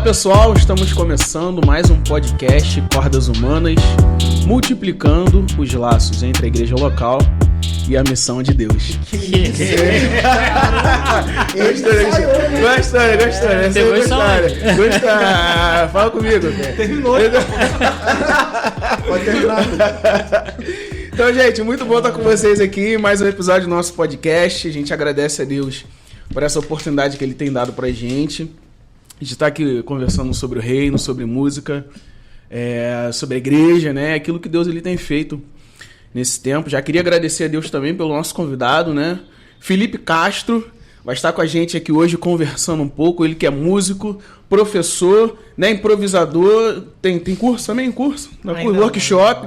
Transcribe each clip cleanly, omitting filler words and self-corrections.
pessoal, estamos começando mais um podcast Cordas Humanas, multiplicando os laços entre a igreja local e a missão de Deus. Gostou. Fala comigo. Terminou. Pode terminar. Então, gente, muito bom estar com vocês aqui. Mais um episódio do nosso podcast. A gente agradece a Deus por essa oportunidade que Ele tem dado pra gente. A gente está aqui conversando sobre o reino, sobre música, sobre a igreja, né? Aquilo que Deus ele tem feito nesse tempo. Já queria agradecer a Deus também pelo nosso convidado, né? Felipe Castro vai estar com a gente aqui hoje conversando um pouco. Ele que é músico, professor, né? Improvisador. Tem curso também? Curso? Workshop.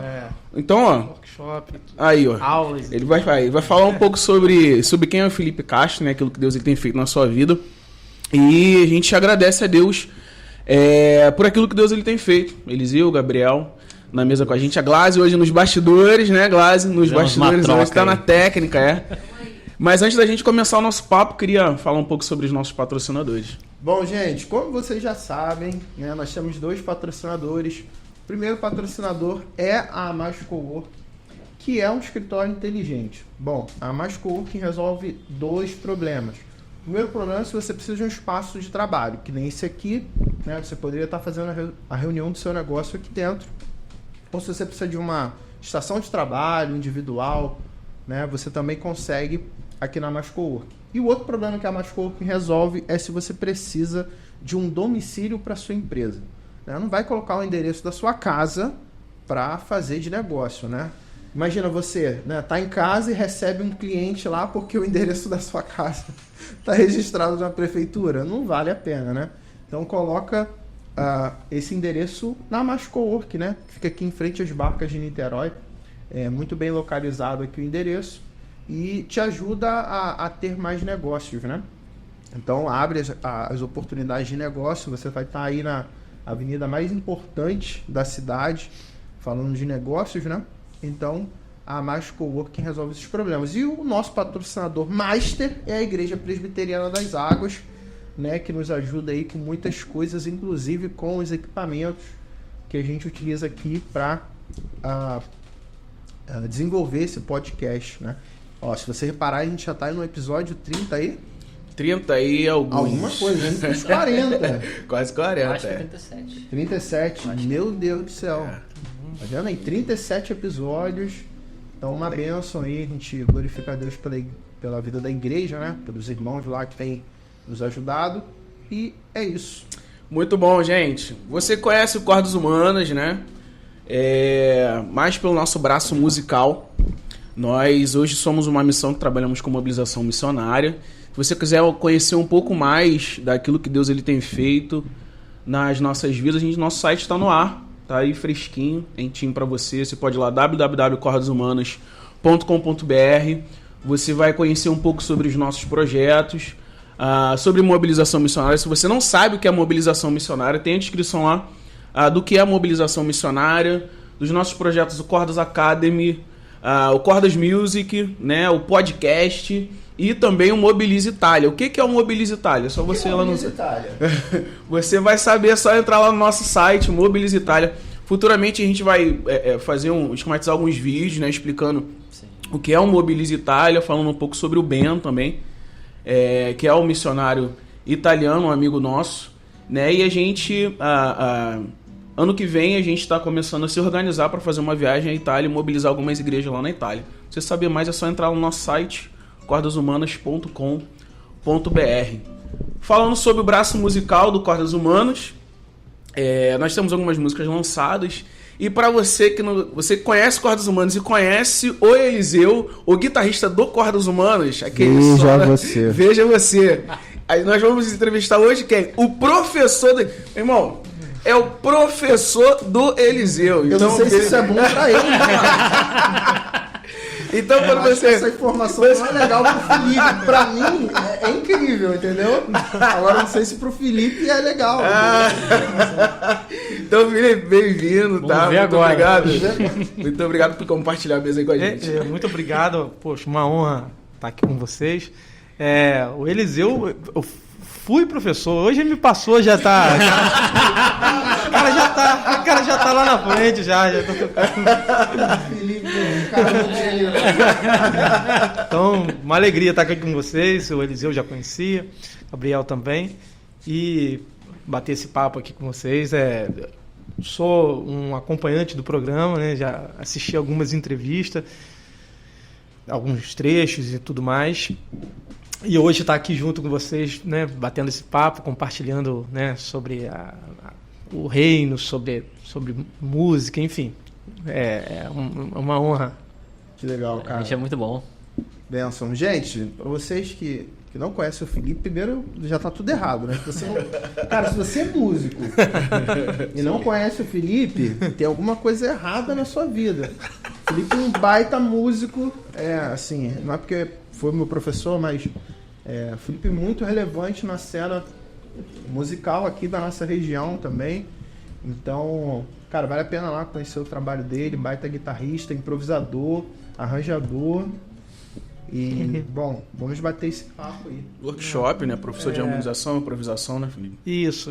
Então, ó. Workshop. Aí, ó. Aulas. Ele vai falar um pouco sobre quem é o Felipe Castro, né? Aquilo que Deus ele tem feito na sua vida. E a gente agradece a Deus por aquilo que Deus ele tem feito. Eliseu, Gabriel, na mesa com a gente. A Glaze hoje nos bastidores, né, Glaze? Nos bastidores, hoje está na técnica, Mas antes da gente começar o nosso papo, queria falar um pouco sobre os nossos patrocinadores. Bom, gente, como vocês já sabem, né, nós temos 2 patrocinadores. O primeiro patrocinador é a Mais Cowork, que é um escritório inteligente. Bom, a Mais Cowork resolve 2 problemas. O primeiro problema é se você precisa de um espaço de trabalho, que nem esse aqui, né? Você poderia estar fazendo a reunião do seu negócio aqui dentro. Ou se você precisa de uma estação de trabalho individual, né? Você também consegue aqui na Mais Cowork. E o outro problema que a Mais Cowork resolve é se você precisa de um domicílio para sua empresa, né? Não vai colocar o endereço da sua casa para fazer de negócio, né? Imagina você, né, tá em casa e recebe um cliente lá porque o endereço da sua casa está registrado na prefeitura. Não vale a pena, né? Então coloca esse endereço na Mais Cowork, né? Fica aqui em frente às Barcas de Niterói. É muito bem localizado aqui o endereço e te ajuda a ter mais negócios, né? Então abre as oportunidades de negócio. Você vai estar aí na avenida mais importante da cidade, falando de negócios, né? Então, a Mais Coworking resolve esses problemas. E o nosso patrocinador master é a Igreja Presbiteriana das Águas, né, que nos ajuda aí com muitas coisas, inclusive com os equipamentos que a gente utiliza aqui para desenvolver esse podcast, né? Ó, se você reparar, a gente já está no episódio 30 aí. 30 aí, alguma coisa, uns 40. Quase 40. Acho que é 37. 37, meu Deus do céu. Tá vendo aí? 37 episódios. Então, uma bênção aí. A gente glorifica a Deus pela vida da igreja, né? Pelos irmãos lá que têm nos ajudado. E é isso. Muito bom, gente. Você conhece o Cordas Humanas, né? Mais pelo nosso braço musical. Nós hoje somos uma missão que trabalhamos com mobilização missionária. Se você quiser conhecer um pouco mais daquilo que Deus ele tem feito nas nossas vidas, nosso site está no ar. Tá aí fresquinho, quentinho para você. Você pode ir lá, www.cordashumanas.com.br. Você vai conhecer um pouco sobre os nossos projetos, sobre mobilização missionária. Se você não sabe o que é mobilização missionária, tem a descrição lá do que é a mobilização missionária, dos nossos projetos, o Cordas Academy, o Cordas Music, né, o podcast e também o Mobilize Itália. O que é o Mobilize Itália? É só você lá no... Você vai saber, é só entrar lá no nosso site, Mobilize Itália. Futuramente a gente vai esquematizar alguns vídeos, né, explicando o que é o Mobilize Itália, falando um pouco sobre o Ben também, que é o missionário italiano, um amigo nosso, né? E a gente, ano que vem, a gente está começando a se organizar para fazer uma viagem à Itália e mobilizar algumas igrejas lá na Itália. Se você saber mais, é só entrar no nosso site, cordashumanas.com.br. Falando sobre o braço musical do Cordas Humanas, nós temos algumas músicas lançadas. E para você que você conhece Cordas Humanas e conhece o Eliseu, o guitarrista do Cordas Humanas, Veja você. Aí nós vamos entrevistar hoje quem? O professor do... Irmão, é o professor do Eliseu. Eu não sei se isso é bom pra ele. Então, quando você... Essa informação não é legal pro Felipe. Pra mim, é incrível, entendeu? Agora, não sei se pro Felipe é legal. Então, Felipe, bem-vindo, tá? Muito agora. Obrigado. Muito obrigado por compartilhar a mesa aí com a gente. Muito obrigado. Poxa, uma honra estar aqui com vocês. O Eliseu, eu fui professor, hoje ele me passou, já tá. O cara já tá lá na frente, já tô... Felipe, cara, Então, uma alegria estar aqui com vocês. O Eliseu já conhecia, Gabriel também. E bater esse papo aqui com vocês. Sou um acompanhante do programa, né? Já assisti algumas entrevistas, alguns trechos e tudo mais. E hoje estar aqui junto com vocês, né? Batendo esse papo, compartilhando, né? Sobre o reino, sobre música, enfim. É uma honra. Que legal, cara. A gente é muito bom. Benção. Gente, pra vocês que não conhecem o Felipe, primeiro já tá tudo errado, né? Cara, se você é músico e não conhece o Felipe, tem alguma coisa errada na sua vida. O Felipe é um baita músico, assim, não é porque foi meu professor, mas o Felipe é muito relevante na cena musical aqui da nossa região também. Então, cara, vale a pena lá conhecer o trabalho dele, baita guitarrista, improvisador, arranjador. E, bom, vamos bater esse papo aí. Workshop, né? Professor de harmonização e improvisação, né, Felipe? Isso.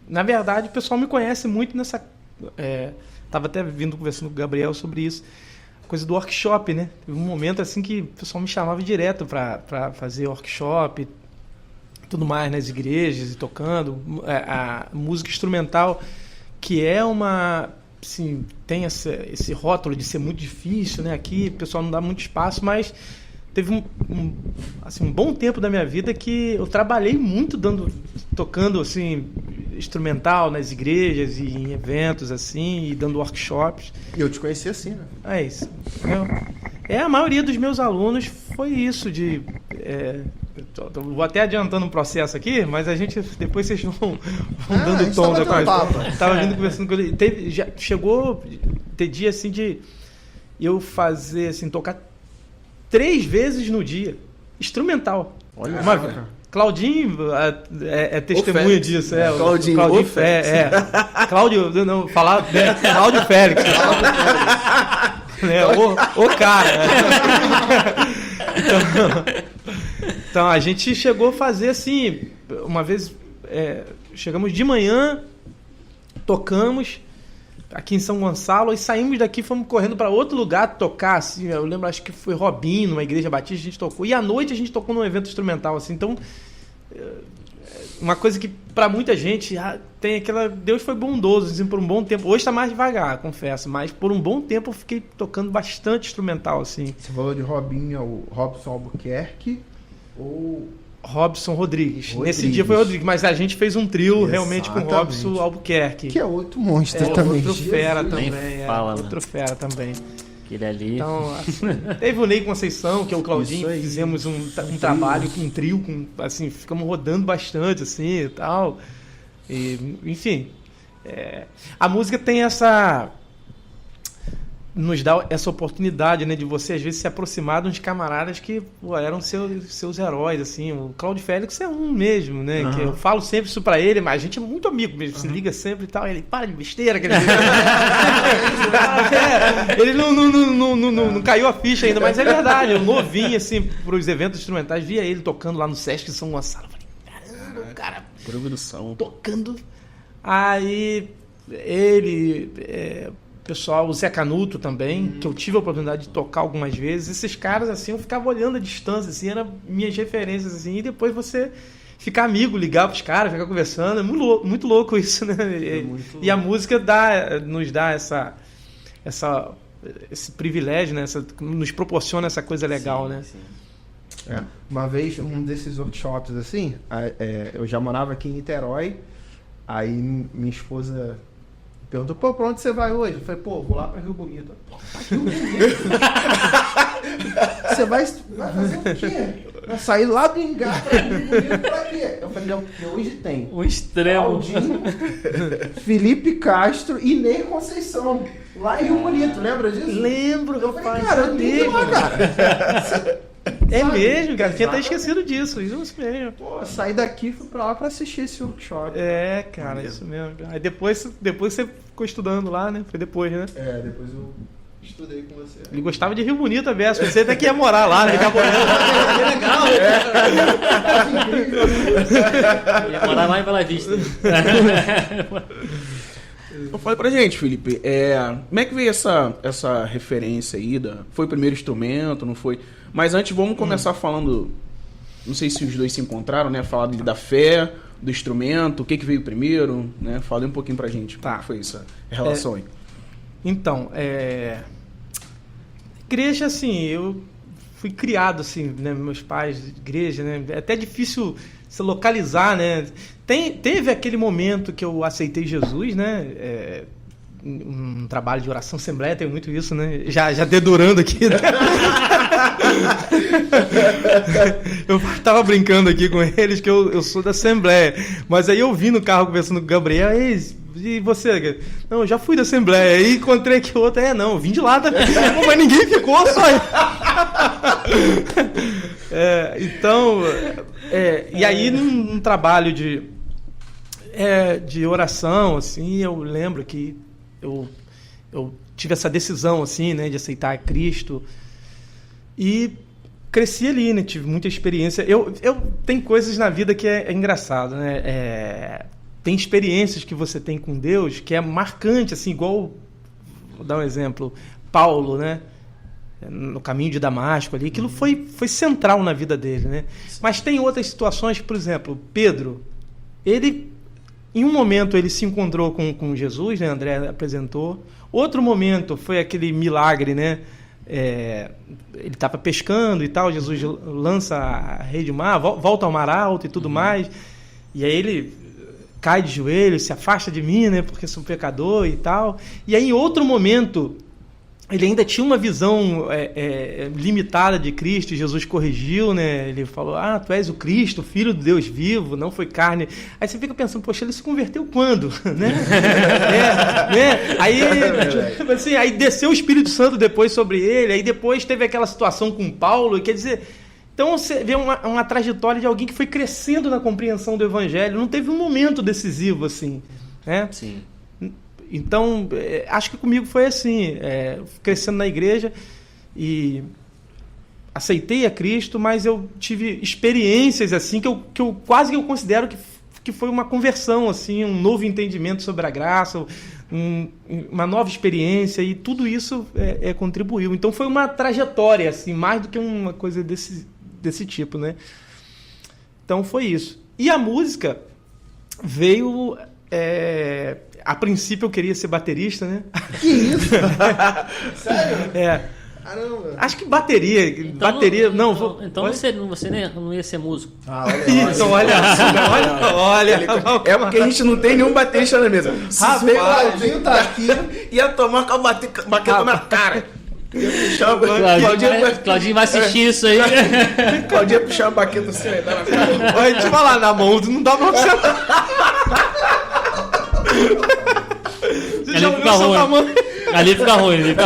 Na verdade, o pessoal me conhece muito nessa... Tava até vindo conversando com o Gabriel sobre isso. Coisa do workshop, né? Teve um momento assim que o pessoal me chamava direto para fazer workshop, tudo mais nas igrejas e tocando. A música instrumental, que é uma... Assim, tem esse rótulo de ser muito difícil, né? Aqui o pessoal não dá muito espaço, mas teve um bom tempo da minha vida que eu trabalhei muito tocando assim, instrumental nas igrejas e em eventos assim, e dando workshops. E eu te conheci assim, né? É isso. A maioria dos meus alunos foi isso vou até adiantando um processo aqui, mas depois vocês vão dando o tom da coisa. Estava vindo conversando com ele. Já chegou ter dia assim de eu fazer assim, tocar 3 vezes no dia, instrumental. Olha, Claudinho é testemunha disso. Claudinho Félix. Cláudio, não, falar Cláudio Félix. O cara. Então a gente chegou a fazer assim, uma vez chegamos de manhã, tocamos aqui em São Gonçalo e saímos daqui, fomos correndo para outro lugar tocar, assim, eu lembro, acho que foi Robinho, numa igreja batista, a gente tocou, e à noite a gente tocou num evento instrumental, assim, então uma coisa que para muita gente tem aquela... Deus foi bondoso, assim, por um bom tempo. Hoje está mais devagar, confesso, mas por um bom tempo eu fiquei tocando bastante instrumental, assim. Você falou de Robinho, o Robson Albuquerque ou... Robson Rodrigues. Nesse dia foi Rodrigues, mas a gente fez um trio realmente com o Exatamente. Robson Albuquerque. Que é outro monstro também. Outro fera Nem também. fala, né? Outro fera também. Aquele ali. Então, assim, teve o Ney Conceição, que é o Claudinho, que fizemos um trabalho com um trio, assim, ficamos rodando bastante, assim, e tal. E, enfim, a música tem nos dá essa oportunidade, né, de você às vezes se aproximar de uns camaradas que eram seus heróis, assim. O Cláudio Félix é um mesmo, né? Uhum. Que eu falo sempre isso pra ele, mas a gente é muito amigo mesmo, se liga sempre e tal. Ele para de besteira, aquele ele não caiu a ficha ainda, mas é verdade. Eu novinho, assim, pros eventos instrumentais, via ele tocando lá no Sesc São Gonçalo. Falei, caramba, o cara Produção. tocando. Aí ele, pessoal, o Zé Canuto também, que eu tive a oportunidade de tocar algumas vezes. Esses caras, assim, eu ficava olhando à distância, assim, eram minhas referências, assim, e depois você ficar amigo, ligar pros caras, ficar conversando. É muito louco isso, né? E a música nos dá esse privilégio, né? Nos proporciona essa coisa legal, Sim, né? sim. Uma vez, um desses workshops assim, eu já morava aqui em Niterói, aí minha esposa perguntou, pô, pra onde você vai hoje? Eu falei, pô, vou lá pra Rio Bonito. Pô, pra Rio Bonito? Você vai fazer o quê? Vai sair lá do Engar pra Rio Bonito pra quê? Eu falei, não, porque hoje tem O extremo. Claudinho, Felipe Castro e Ney Conceição, lá em Rio Bonito, lembra disso? Lembro, Eu falei, rapaz. cara, tem que ir lá, cara. É Sabe? mesmo, cara. Tinha até esquecido disso. Isso mesmo. Pô, saí daqui e fui pra lá pra assistir esse workshop. Cara, isso mesmo. Aí depois você ficou estudando lá, né? Foi depois, né? Depois eu Estudei com você. Ele gostava de Rio Bonito, a Beça. Pensei até que ia morar lá, né? Acabou. Legal, ia morar mais pela vista. Então, fala pra gente, Felipe, como é que veio essa referência aí? Foi o primeiro instrumento, não foi? Mas antes, vamos começar falando, não sei se os dois se encontraram, né? Falar da fé, do instrumento, o que veio primeiro, né? Fala aí um pouquinho pra gente, como foi essa relação aí. Então, igreja, assim, eu fui criado, assim, né? Meus pais, igreja, né? É até difícil se localizar, né? Teve aquele momento que eu aceitei Jesus, né? Um trabalho de oração, assembleia, tem muito isso, né? Já dedurando aqui, né? Eu tava brincando aqui com eles que eu sou da assembleia, mas aí eu vim no carro conversando com o Gabriel, e você? Não, eu já fui da assembleia, aí encontrei aqui outra, não, eu vim de lá também, mas ninguém ficou, só eu. Então, e aí num trabalho de oração, assim, eu lembro que eu tive essa decisão, assim, né, de aceitar Cristo e cresci ali, né, tive muita experiência. Eu tem coisas na vida que é engraçado, né, tem experiências que você tem com Deus que é marcante, assim, igual, vou dar um exemplo, Paulo, né, no caminho de Damasco ali, aquilo foi central na vida dele, né, mas tem outras situações, por exemplo, Pedro, em um momento ele se encontrou com Jesus, né? André apresentou. Outro momento foi aquele milagre, né? Ele estava pescando e tal, Jesus lança a rede do mar, volta ao mar alto e tudo mais. E aí ele cai de joelhos, se afasta de mim, né? Porque sou pecador e tal. E aí em outro momento ele ainda tinha uma visão limitada de Cristo, e Jesus corrigiu, né? Ele falou, tu és o Cristo, Filho de Deus vivo, não foi carne. Aí você fica pensando, poxa, ele se converteu quando? Né? Né? Aí, assim, aí desceu o Espírito Santo depois sobre ele, aí depois teve aquela situação com Paulo, quer dizer, então você vê uma trajetória de alguém que foi crescendo na compreensão do Evangelho, não teve um momento decisivo, assim, né? Sim. Então, acho que comigo foi assim, crescendo na igreja e aceitei a Cristo, mas eu tive experiências assim que eu quase que eu considero que foi uma conversão, assim, um novo entendimento sobre a graça, uma nova experiência, e tudo isso contribuiu. Então foi uma trajetória, assim, mais do que uma coisa desse tipo, né? Então foi isso. E a música veio... a princípio eu queria ser baterista, né? Que isso? Sério? Caramba. Acho que bateria. Então, bateria. Então você não ia ser músico. Olha. É porque a gente não tem nenhum baterista na mesa. Se o Claudinho tá aqui, ia tomar com a baqueta na cara. Claudinho vai assistir isso aí. Claudinho ia puxar a baqueta assim, né? Olha, deixa eu falar, na mão não dá pra você. Ali fica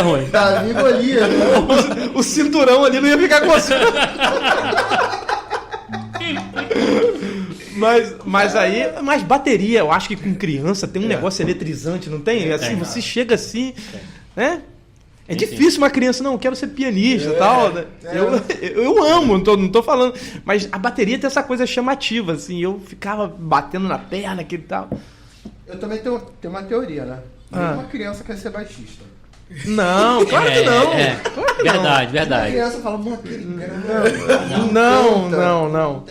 ruim. Davi Golias, né? O cinturão ali não ia ficar com você. Mas bateria, eu acho que com criança tem um negócio eletrizante, não tem? Assim, você chega assim, né? É difícil uma criança, não, quero ser pianista e tal. Né? Eu amo, não tô falando. Mas a bateria tem essa coisa chamativa, assim, eu ficava batendo na perna e tal. Eu também tenho uma teoria, né? Uma criança quer ser baixista. Não, claro que não. Claro que verdade. A criança fala, aquele não.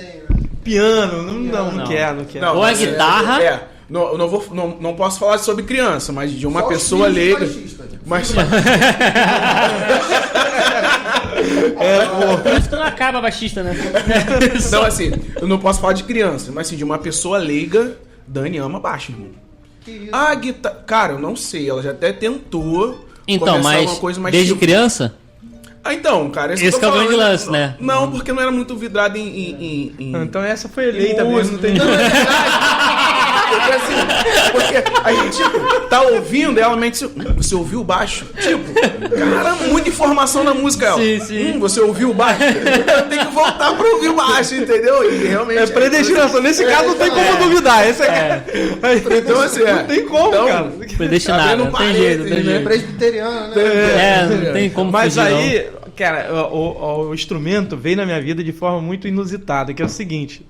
Piano, não quer. Não, ou a guitarra... Não posso falar sobre criança, mas de uma pessoa leiga. Mas... Por isso que não acaba baixista, né? Não, assim, eu não posso falar de criança, mas assim, de uma pessoa leiga, Dani ama baixo, irmão. A guitarra... Cara, eu não sei, ela já até tentou... Então, mas coisa mais desde criança? Então, cara... Esse que é o grande lance, né? Não, porque não era muito vidrado em... Então essa foi eleita mesmo, não tem... Porque a gente, tipo, tá ouvindo, realmente você ouviu o baixo? Tipo, cara, muita informação na música, ela. Sim. Você ouviu o baixo? Tem que voltar pra ouvir o baixo, entendeu? E realmente... É predestinação. Nesse caso não tem como duvidar. Esse Então, assim, não tem como, então, cara. Predestinado, não tem jeito, não tem Ele é jeito. presbiteriano, né? Não tem como Mas fugir, aí, cara, o instrumento veio na minha vida de forma muito inusitada, que é o seguinte.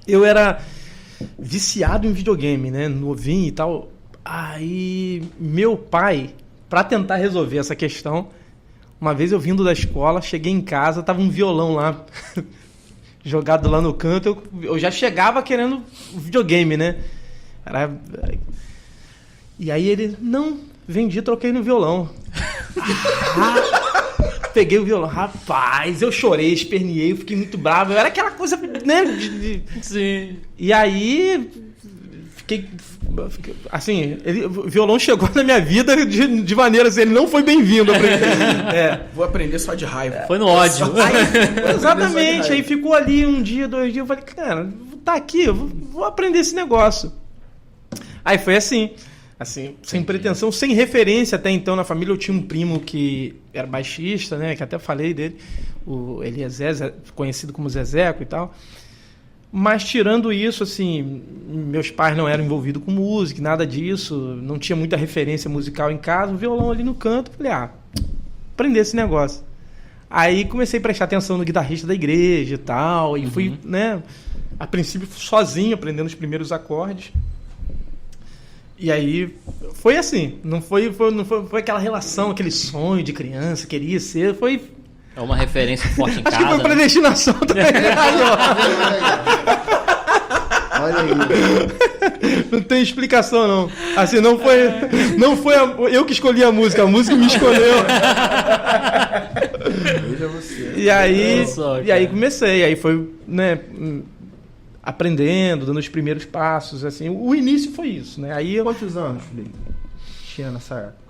Eu era viciado em videogame, né? Novinho e tal. Aí, meu pai, pra tentar resolver essa questão, uma vez eu vindo da escola, cheguei em casa, tava um violão lá, jogado lá no canto. Eu já chegava querendo videogame, né? E aí ele, não, vendi, troquei no violão. Peguei o violão, rapaz, eu chorei, esperneei, eu fiquei muito bravo. Era aquela coisa, né? Sim. E aí, fiquei assim, o violão chegou na minha vida de maneira assim, ele não foi bem-vindo. Vou aprender só de raiva. Foi no ódio. Aí, exatamente, aí ficou ali um dia, 2 dias, eu falei, cara, tá aqui, eu vou aprender esse negócio. Aí foi assim, sem pretensão, sem referência até então na família. Eu tinha um primo que era baixista, né, que até falei dele, o Eliezer, conhecido como Zezeco e tal. Mas tirando isso, assim, meus pais não eram envolvidos com música, nada disso, não tinha muita referência musical em casa, o violão ali no canto, falei, aprender esse negócio. Aí comecei a prestar atenção no guitarrista da igreja e tal, e fui, né, a princípio sozinho, aprendendo os primeiros acordes. E aí foi assim, não foi aquela relação, aquele sonho de criança, queria ser, foi... É uma referência forte em casa. Acho que foi predestinação também. Olha aí. Não tem explicação, não. Assim, não foi eu que escolhi a música me escolheu. Veja você. E aí, Só, e aí comecei, aí foi, né, aprendendo, dando os primeiros passos, assim. O início foi isso, né? Aí Quantos anos, Felipe, tinha nessa época?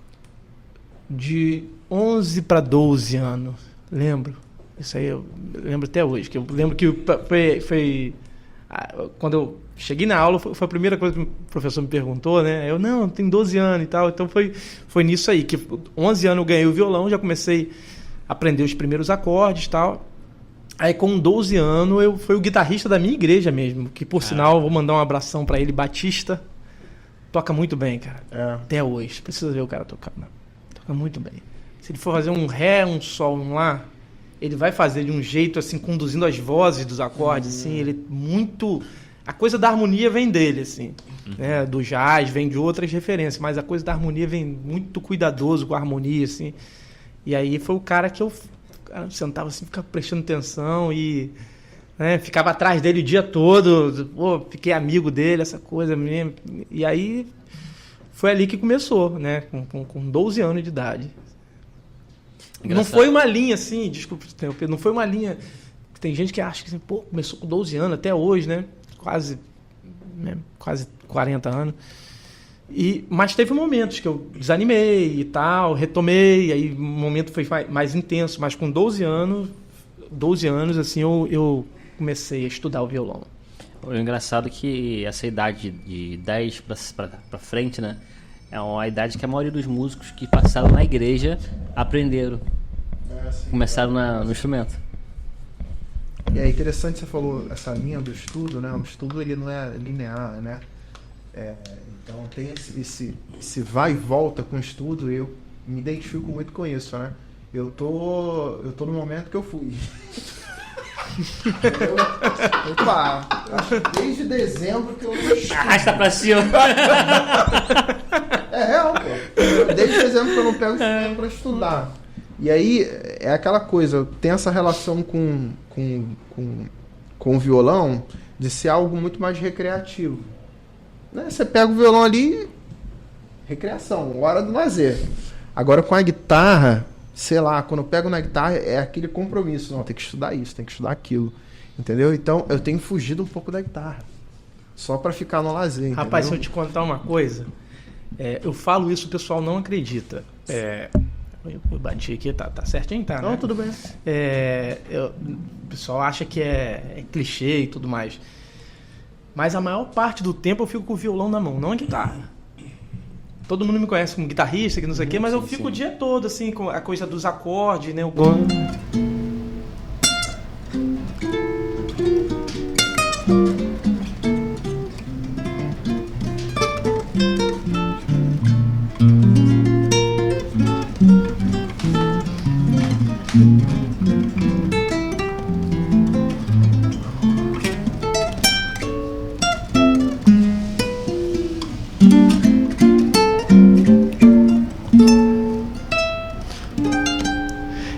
de 11 para 12 anos, lembro. Isso aí eu lembro até hoje, que eu lembro que foi quando eu cheguei na aula, foi a primeira coisa que o professor me perguntou, né? Eu, não, tenho 12 anos e tal. Então foi nisso aí, que 11 anos eu ganhei o violão, já comecei a aprender os primeiros acordes e tal. Aí com 12 anos eu fui o guitarrista da minha igreja mesmo, que por sinal, vou mandar um abração pra ele, Batista. Toca muito bem, cara. Até hoje. Precisa ver o cara tocar, né? Toca muito bem. Se ele for fazer um ré, um sol, um lá, ele vai fazer de um jeito assim, conduzindo as vozes dos acordes, assim, ele muito... A coisa da harmonia vem dele, assim, né? Do jazz, vem de outras referências, mas a coisa da harmonia vem muito cuidadoso com a harmonia, assim. E aí foi o cara que eu sentava assim, ficava prestando atenção e, né, ficava atrás dele o dia todo, pô, fiquei amigo dele, essa coisa mesmo. E aí foi ali que começou, né? Com 12 anos de idade. Engraçado. Não foi uma linha assim, desculpa, não foi uma linha que tem gente que acha que, pô, começou com 12 anos até hoje, né? Quase 40 anos. Mas teve momentos que eu desanimei e tal, retomei, aí o momento foi mais intenso, mas com 12 anos assim, eu comecei a estudar o violão. O engraçado é que essa idade de 10 pra frente, né? É uma idade que a maioria dos músicos que passaram na igreja aprenderam. Começaram no instrumento. E é interessante, você falou essa linha do estudo, né? O estudo ele não é linear, né? Então tem esse vai e volta com o estudo. Eu me identifico muito com isso, né? Eu tô no momento que eu fui. Desde dezembro que eu não estudo. Arrasta pra cima. É real, pô. Desde dezembro que eu não pego instrumento pra estudar. E aí é aquela coisa, tem essa relação com o violão de ser algo muito mais recreativo. Né? Você pega o violão ali, recreação, hora do lazer. Agora com a guitarra, sei lá, quando eu pego na guitarra é aquele compromisso. Não, tem que estudar isso, tem que estudar aquilo. Entendeu? Então eu tenho fugido um pouco da guitarra. Só pra ficar no lazer. Rapaz, entendeu? se eu te contar uma coisa, eu falo isso, o pessoal não acredita. Eu bati aqui, tá certinho, tá? Não, né? tudo bem. O pessoal acha que é clichê e tudo mais. Mas a maior parte do tempo eu fico com o violão na mão, não a guitarra. Todo mundo me conhece como guitarrista, que não sei o quê, mas eu fico o dia todo, assim, com a coisa dos acordes, né?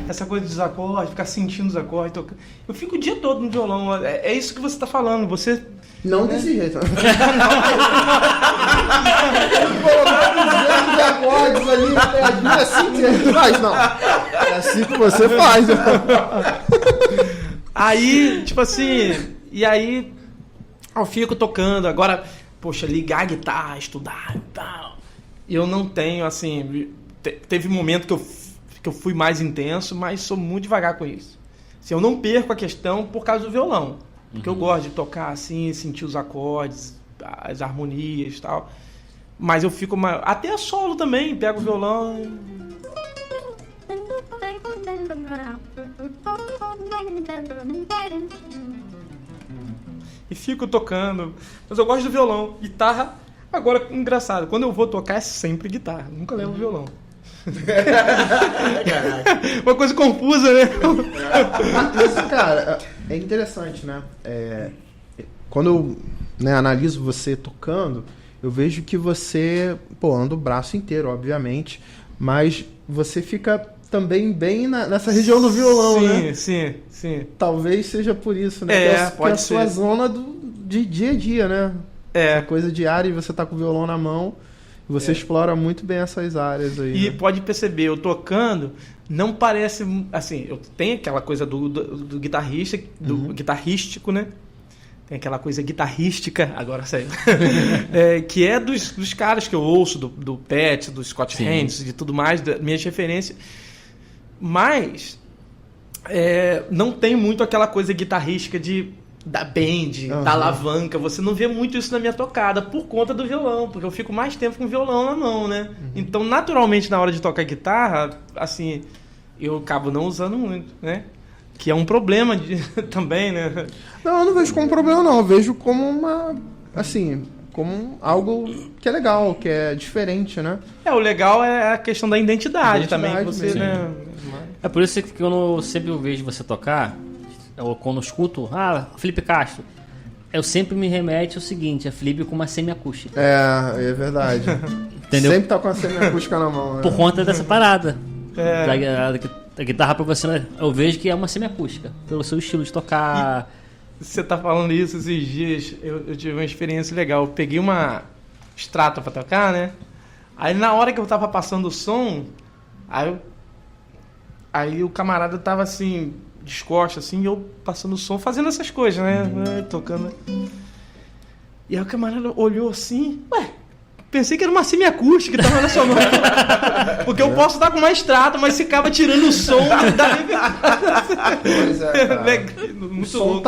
Essa coisa dos acordes, ficar sentindo os acordes, tocando. Eu fico o dia todo no violão. É isso que você tá falando. Você. Não desse jeito. Colocando de acordes ali, não é assim que você faz, não. É assim que você faz. Aí, tipo assim, e aí eu fico tocando. Agora, poxa, ligar a guitarra, estudar e tal. Eu não tenho, assim. Teve momento que eu fui mais intenso, mas sou muito devagar com isso. Assim, eu não perco a questão por causa do violão. Porque eu gosto de tocar assim, sentir os acordes, as harmonias e tal. Mas eu fico mais... Até a solo também, pego o violão e fico tocando. Mas eu gosto do violão. Guitarra, agora, engraçado, quando eu vou tocar é sempre guitarra, nunca levo violão. Uma coisa confusa, né? Isso, cara, é interessante, né? Quando eu analiso você tocando, eu vejo que você, anda o braço inteiro, obviamente, mas você fica também bem nessa região do violão, né? Sim. Talvez seja por isso, né? Pode ser. A sua zona de dia a dia, né? Essa coisa diária e você tá com o violão na mão. Você explora muito bem essas áreas aí. E né? pode perceber, eu tocando, não parece... Assim, eu tenho aquela coisa do guitarrista, do guitarrístico, né? Tem aquela coisa guitarrística, agora saiu. Que é dos caras que eu ouço, do Pet, do Scott Hands, de tudo mais, das minhas referências. Mas não tem muito aquela coisa guitarrística da band, da alavanca. Você não vê muito isso na minha tocada por conta do violão, porque eu fico mais tempo com o violão na mão, né? Então, naturalmente, na hora de tocar guitarra, assim, eu acabo não usando muito, né? Que é um problema também, né? Não, eu não vejo como problema, não. Eu vejo como como algo que é legal, que é diferente, né? O legal é a questão da identidade também, que você, né? É por isso que quando sempre eu vejo você tocar, ou quando eu escuto, Felipe Castro, eu sempre me remete ao seguinte, a Felipe com uma semiacústica. É verdade. Entendeu? Sempre tá com a semiacústica na mão. Né? Por conta dessa parada. A guitarra pra você, né? Eu vejo que é uma semiacústica, pelo seu estilo de tocar. Você tá falando isso esses dias, eu tive uma experiência legal. Eu peguei uma Strata pra tocar, né? Aí na hora que eu tava passando o som, aí o camarada tava assim, descosta, assim, e eu passando o som, fazendo essas coisas, né? Tocando. E aí o camarada olhou assim, pensei que era uma semiacústica que tava na sonora. Porque eu posso estar com uma Strata, mas se acaba tirando o som da Pois é, cara. Muito o som louco.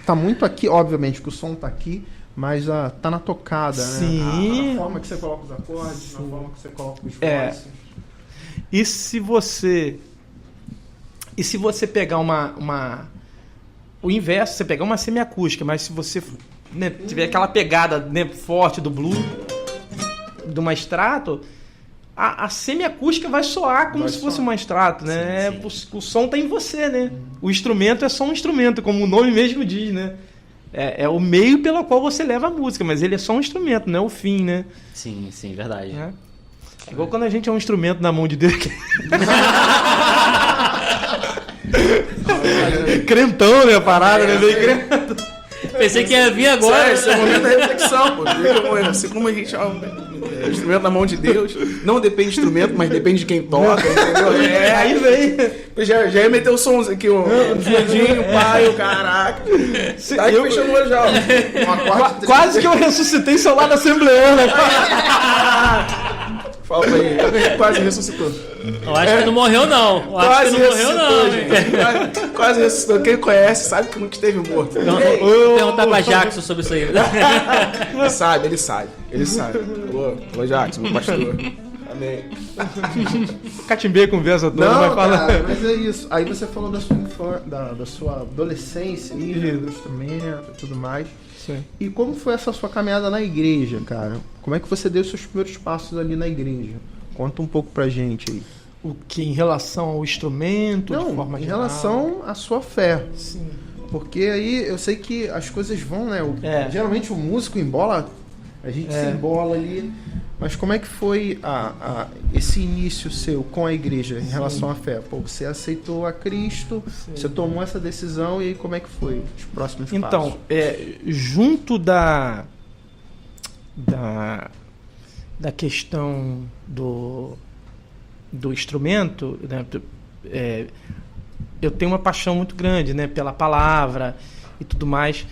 tá muito aqui, obviamente que o som tá aqui, mas tá na tocada, Sim. né? Na forma que você coloca os acordes, na forma que você coloca os voices. E se você pegar o inverso, você pegar uma semiacústica, mas se você tiver aquela pegada forte do blues, de uma Strato, a semiacústica vai soar como se fosse uma Strato, né? Sim. O som tá em você, né? O instrumento é só um instrumento, como o nome mesmo diz, né? É o meio pelo qual você leva a música, mas ele é só um instrumento, não é o fim, né? Sim, verdade. É igual quando a gente é um instrumento na mão de Deus. Crentão, né? A parada, né? Meio crentão. Pensei que ia vir agora. Esse é o momento da reflexão, pô. Assim como a gente é instrumento na mão de Deus, não depende do instrumento, mas depende de quem toca, entendeu? Aí vem. Já ia meter o som aqui, o viadinho, pai, o caraca. Tá aí fechando o olho já, ó. Quase que eu ressuscitei seu lado assembleano. Fala aí, quase ressuscitou. Eu acho que não morreu, não. Quase ressuscitou. Quem conhece sabe que nunca esteve morto. Vou perguntar pra Jackson sobre isso aí. Ele sabe. Ô Jackson, meu pastor. Amém. Catimbei a conversa toda, Não, mas fala. cara, mas é isso. Aí você falou da sua da sua adolescência, aí, do instrumento e tudo mais. Sim. E como foi essa sua caminhada na igreja, cara? Como é que você deu os seus primeiros passos ali na igreja? Conta um pouco pra gente aí. O que em relação ao instrumento, de Não, forma em geral? relação à sua fé. Sim. Porque aí eu sei que as coisas vão, né? Geralmente o músico embola, a gente se embola ali. Mas como é que foi esse início seu com a igreja em relação à fé? Pô, você aceitou a Cristo, você tomou essa decisão e aí como é que foi os próximos passos? Então, junto da questão do instrumento, né, eu tenho uma paixão muito grande, né, pela palavra e tudo mais.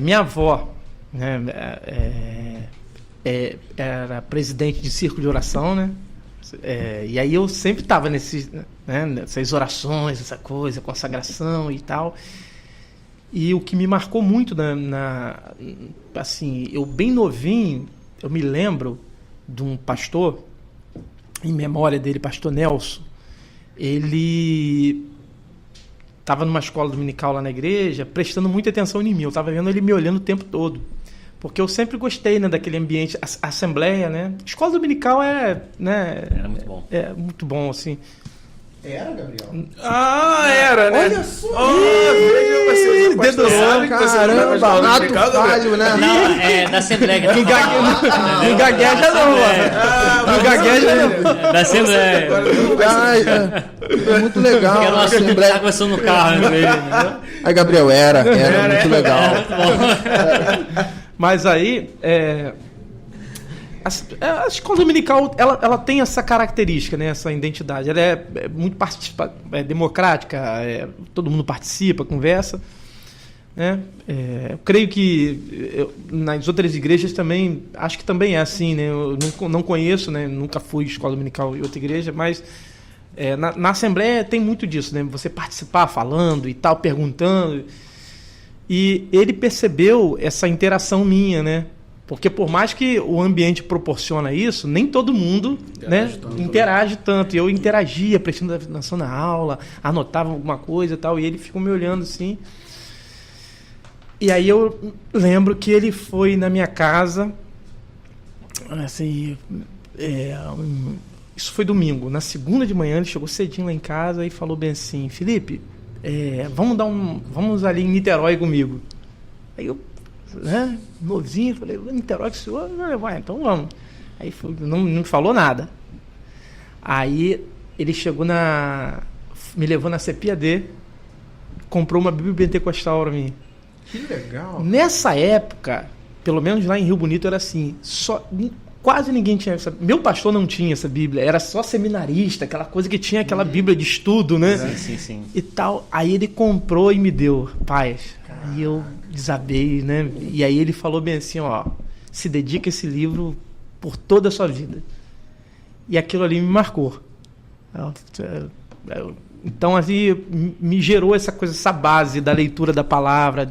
Minha avó, né, era presidente de círculo de oração, né? E aí eu sempre estava nessas orações, essa coisa, consagração e tal. E o que me marcou muito assim, eu bem novinho, eu me lembro de um pastor, em memória dele, pastor Nelson. Ele estava numa escola dominical lá na igreja, prestando muita atenção em mim. Eu estava vendo ele me olhando o tempo todo. Porque eu sempre gostei, né, daquele ambiente, assembleia, né? Escola dominical era muito bom. É muito bom, assim. Era, Gabriel? Era, né? Olha só! Veja vocês, dedurou, caramba, nato falho, né? Não, da Assembleia. Não gagueja não, mano. Não gagueja não. Da Assembleia. É muito legal. Era um assunto que tá conversando no carro, né? Aí, Gabriel, era muito legal. Mas aí, a escola dominical, ela tem essa característica, né, essa identidade. Ela é muito democrática, todo mundo participa, conversa. Né? Eu creio que nas outras igrejas também, acho que também é assim. Né? Eu não conheço, né, nunca fui escola dominical em outra igreja, mas na Assembleia tem muito disso, né? Você participar falando e tal, perguntando. E ele percebeu essa interação minha, né? Porque por mais que o ambiente proporciona isso, nem todo mundo interage tanto. E eu interagia, prestando atenção na aula, anotava alguma coisa e tal, e ele ficou me olhando assim. E aí eu lembro que ele foi na minha casa, assim, isso foi domingo. Na segunda de manhã ele chegou cedinho lá em casa e falou bem assim: Felipe, vamos ali em Niterói comigo. Aí eu, né, novinho, falei: Niterói que o senhor vai levar, então vamos. Aí não me falou nada. Aí ele chegou me levou na CPAD, comprou uma Bíblia Pentecostal para mim. Que legal. Nessa época, pelo menos lá em Rio Bonito era assim, quase ninguém tinha meu pastor não tinha essa Bíblia, era só seminarista, aquela coisa que tinha aquela Bíblia de estudo, né? Sim. E tal. Aí ele comprou e me deu, paz. Aí eu desabei, né? E aí ele falou bem assim, ó, se dedica a esse livro por toda a sua vida. E aquilo ali me marcou. Então, assim, me gerou essa coisa, essa base da leitura da palavra,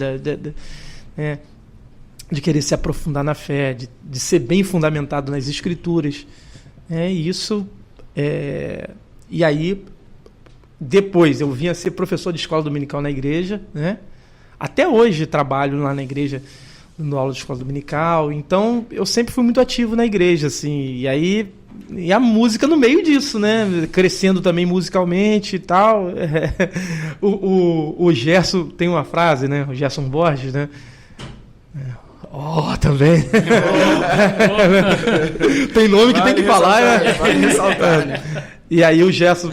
de querer se aprofundar na fé, de ser bem fundamentado nas escrituras. E aí, depois, eu vim a ser professor de escola dominical na igreja, né? Até hoje trabalho lá na igreja, dando aula de escola dominical. Então, eu sempre fui muito ativo na igreja, assim. E a música no meio disso, né? Crescendo também musicalmente e tal. O Gerson tem uma frase, né? O Gerson Borges, né? Também. Tem nome que tem que falar, né? Vai ressaltar, né? E aí o Gerson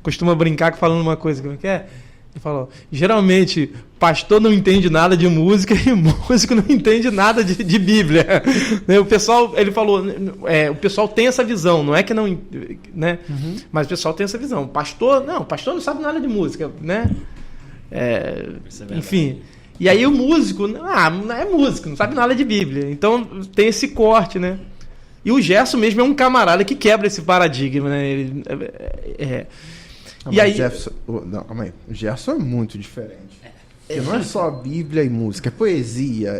costuma brincar falando uma coisa, como é que é? Ele falou: geralmente pastor não entende nada de música e músico não entende nada de Bíblia. O pessoal, ele falou, o pessoal tem essa visão, não é que não, né? Mas o pessoal tem essa visão. Pastor não sabe nada de música, né? Enfim. E aí o músico, não é músico, não sabe nada de Bíblia. Então tem esse corte, né? E o Gerson mesmo é um camarada que quebra esse paradigma, né? E aí... Calma aí. O Gerson é muito diferente. Que não é só Bíblia e música, é poesia,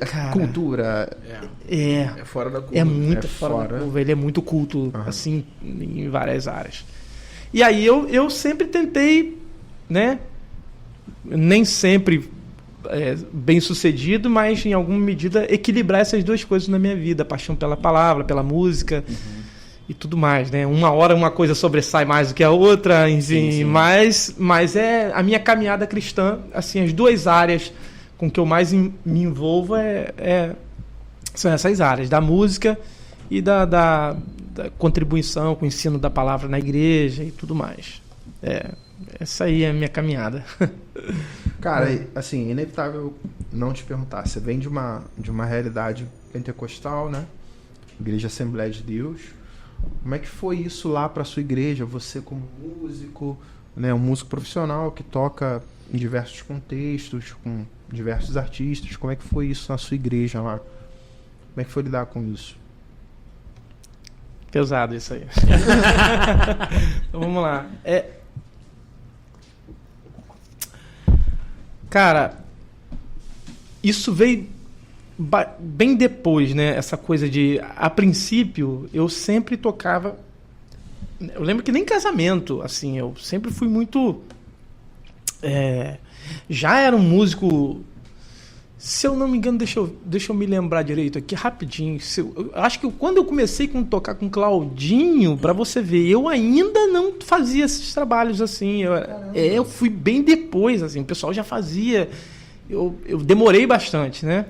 cara, cultura. É fora da curva. É muito É fora da fora. curva. Ele é muito culto, assim, em várias áreas. E aí eu sempre tentei, né? Nem sempre bem sucedido, mas em alguma medida equilibrar essas duas coisas na minha vida. A paixão pela palavra, pela música e tudo mais, né? Uma hora uma coisa sobressai mais do que a outra, enfim. Sim. Mas é a minha caminhada cristã, assim, as duas áreas com que eu mais me envolvo são essas áreas, da música e da contribuição com o ensino da palavra na igreja e tudo mais. Essa aí é a minha caminhada. Cara, assim, inevitável não te perguntar. Você vem de uma realidade pentecostal, né? Igreja Assembleia de Deus. Como é que foi isso lá para sua igreja? Você como músico, né? Um músico profissional que toca em diversos contextos, com diversos artistas. Como é que foi isso na sua igreja lá? Como é que foi lidar com isso? Pesado isso aí. Então vamos lá. Cara, isso veio bem depois, né? Essa coisa de... A princípio, eu sempre tocava... Eu lembro que nem casamento, assim, eu sempre fui muito... já era um músico... Se eu não me engano, deixa eu me lembrar direito aqui, rapidinho. Eu acho que quando eu comecei a tocar com Claudinho, pra você ver, eu ainda não fazia esses trabalhos assim. Eu fui bem depois, assim, o pessoal já fazia. Eu demorei bastante, né?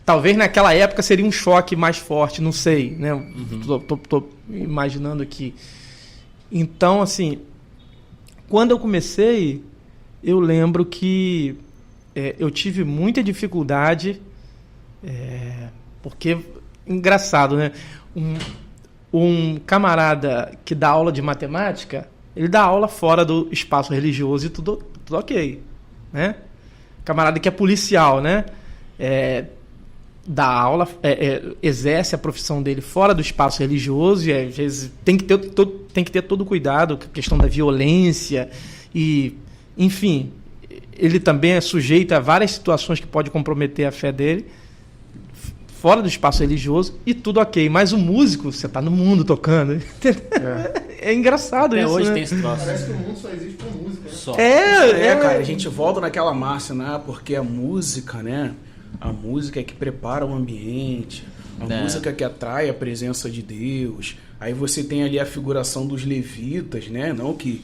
Talvez naquela época seria um choque mais forte, não sei, né? Tô imaginando aqui. Então, assim, quando eu comecei, eu lembro que eu tive muita dificuldade, porque, engraçado, né? Um camarada que dá aula de matemática, ele dá aula fora do espaço religioso e tudo ok, né? Camarada que é policial, né? Dá aula, exerce a profissão dele fora do espaço religioso e às vezes tem que ter todo cuidado com a questão da violência e, enfim... Ele também é sujeito a várias situações que podem comprometer a fé dele, fora do espaço religioso, e tudo ok. Mas o músico, você está no mundo tocando. É engraçado isso, hoje né? tem esse troço. Parece que o mundo só existe pra música, né? Só. Cara, a gente volta naquela máxima, né? Porque a música, né? A música é que prepara o ambiente, a música que atrai a presença de Deus. Aí você tem ali a figuração dos levitas, né? Não que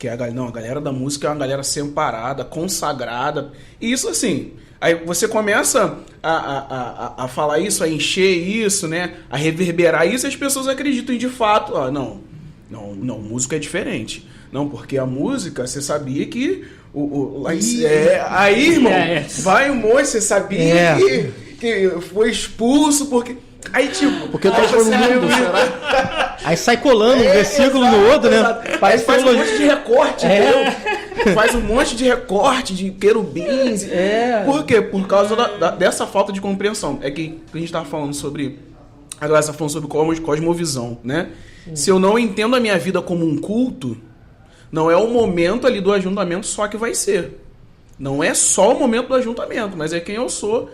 a galera da música é uma galera separada, consagrada. E isso assim, aí você começa a falar isso, a encher isso, né? A reverberar isso, e as pessoas acreditam e de fato, não, música é diferente. Não, porque a música, você sabia que aí, irmão, vai um monte, você sabia que foi expulso porque... Aí, tipo... Porque eu tô falando será? Aí sai colando um versículo no outro, né? Parece faz um monte de recorte, entendeu? Faz um monte de recorte de querubins. Por quê? Por causa dessa falta de compreensão. É que a gente tava falando sobre... A galera tá falando sobre cosmovisão, né? Se eu não entendo a minha vida como um culto, não é o momento ali do ajuntamento só que vai ser. Não é só o momento do ajuntamento, mas é quem eu sou...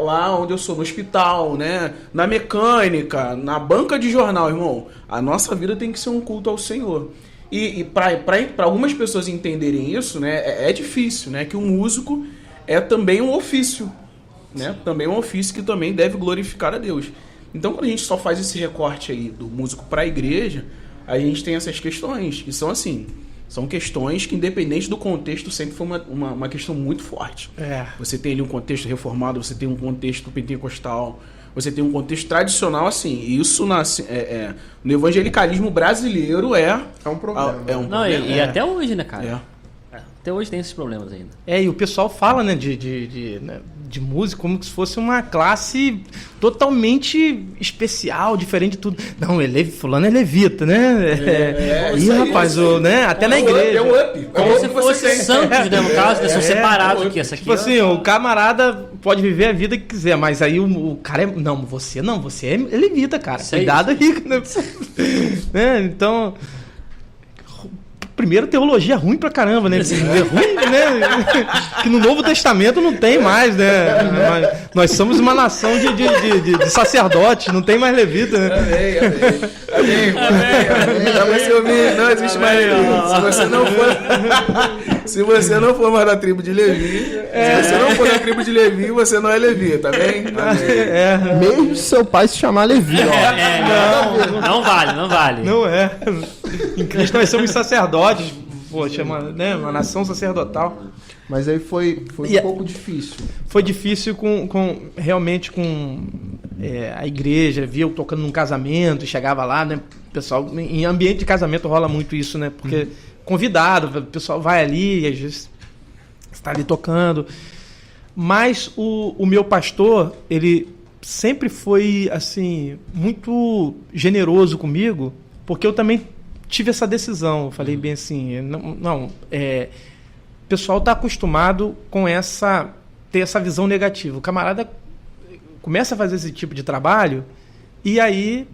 lá onde eu sou, no hospital, né? Na mecânica, na banca de jornal, irmão. A nossa vida tem que ser um culto ao Senhor. E para algumas pessoas entenderem isso, né? É difícil, né? Que o músico é também um ofício, né? Também um ofício que também deve glorificar a Deus. Então, quando a gente só faz esse recorte aí do músico para a igreja, a gente tem essas questões. E são assim... São questões que, independente do contexto, sempre foi uma questão muito forte. Você tem ali um contexto reformado, você tem um contexto pentecostal, você tem um contexto tradicional, assim. Isso no evangelicalismo brasileiro é um problema. E até hoje, né, cara? Até hoje tem esses problemas ainda. E o pessoal fala, né, de música como se fosse uma classe totalmente especial, diferente de tudo. Não, fulano é levita, né? Rapaz, né? Até na igreja. É um up. Como se fosse santos, né, no caso, são separados aqui. Essa aqui tipo assim, o camarada pode viver a vida que quiser, mas aí o cara você é levita, cara. Cuidado aí. Né? Então... primeiro, teologia ruim pra caramba, né? Ruim, né? Que no Novo Testamento não tem mais, né? Nós somos uma nação de sacerdotes, não tem mais levita, né? Amém. Pra você ouvir, não existe mais Levi. Se você não for mais da tribo de Levi, se você não for da tribo de Levi, você não é Levi, tá bem? Amém. Mesmo se seu pai se chamar Levi, ó. Não vale. Não é. Em Cristo nós somos sacerdotes, poxa, né? Uma nação sacerdotal. Mas aí foi um pouco difícil. Foi difícil realmente com a igreja, via eu tocando num casamento, chegava lá, né? Pessoal, em ambiente de casamento rola muito isso, né? Porque convidado, o pessoal vai ali, às vezes está ali tocando. Mas o meu pastor, ele sempre foi, assim, muito generoso comigo, porque eu também tive essa decisão. Eu falei bem assim, o pessoal está acostumado com ter essa visão negativa. O camarada começa a fazer esse tipo de trabalho e aí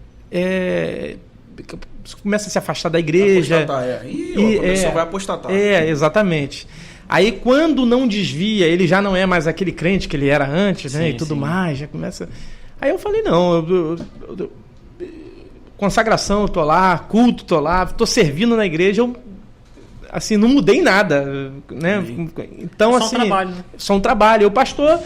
começa a se afastar da igreja. A pessoa vai apostatar. Exatamente. Aí quando não desvia, ele já não é mais aquele crente que ele era antes, né? Sim, e tudo mais, já começa... Aí eu falei, não, consagração eu tô lá, culto tô lá, tô servindo na igreja, eu assim, não mudei nada, né? Então, só assim, um trabalho, né? Só um trabalho. O pastor,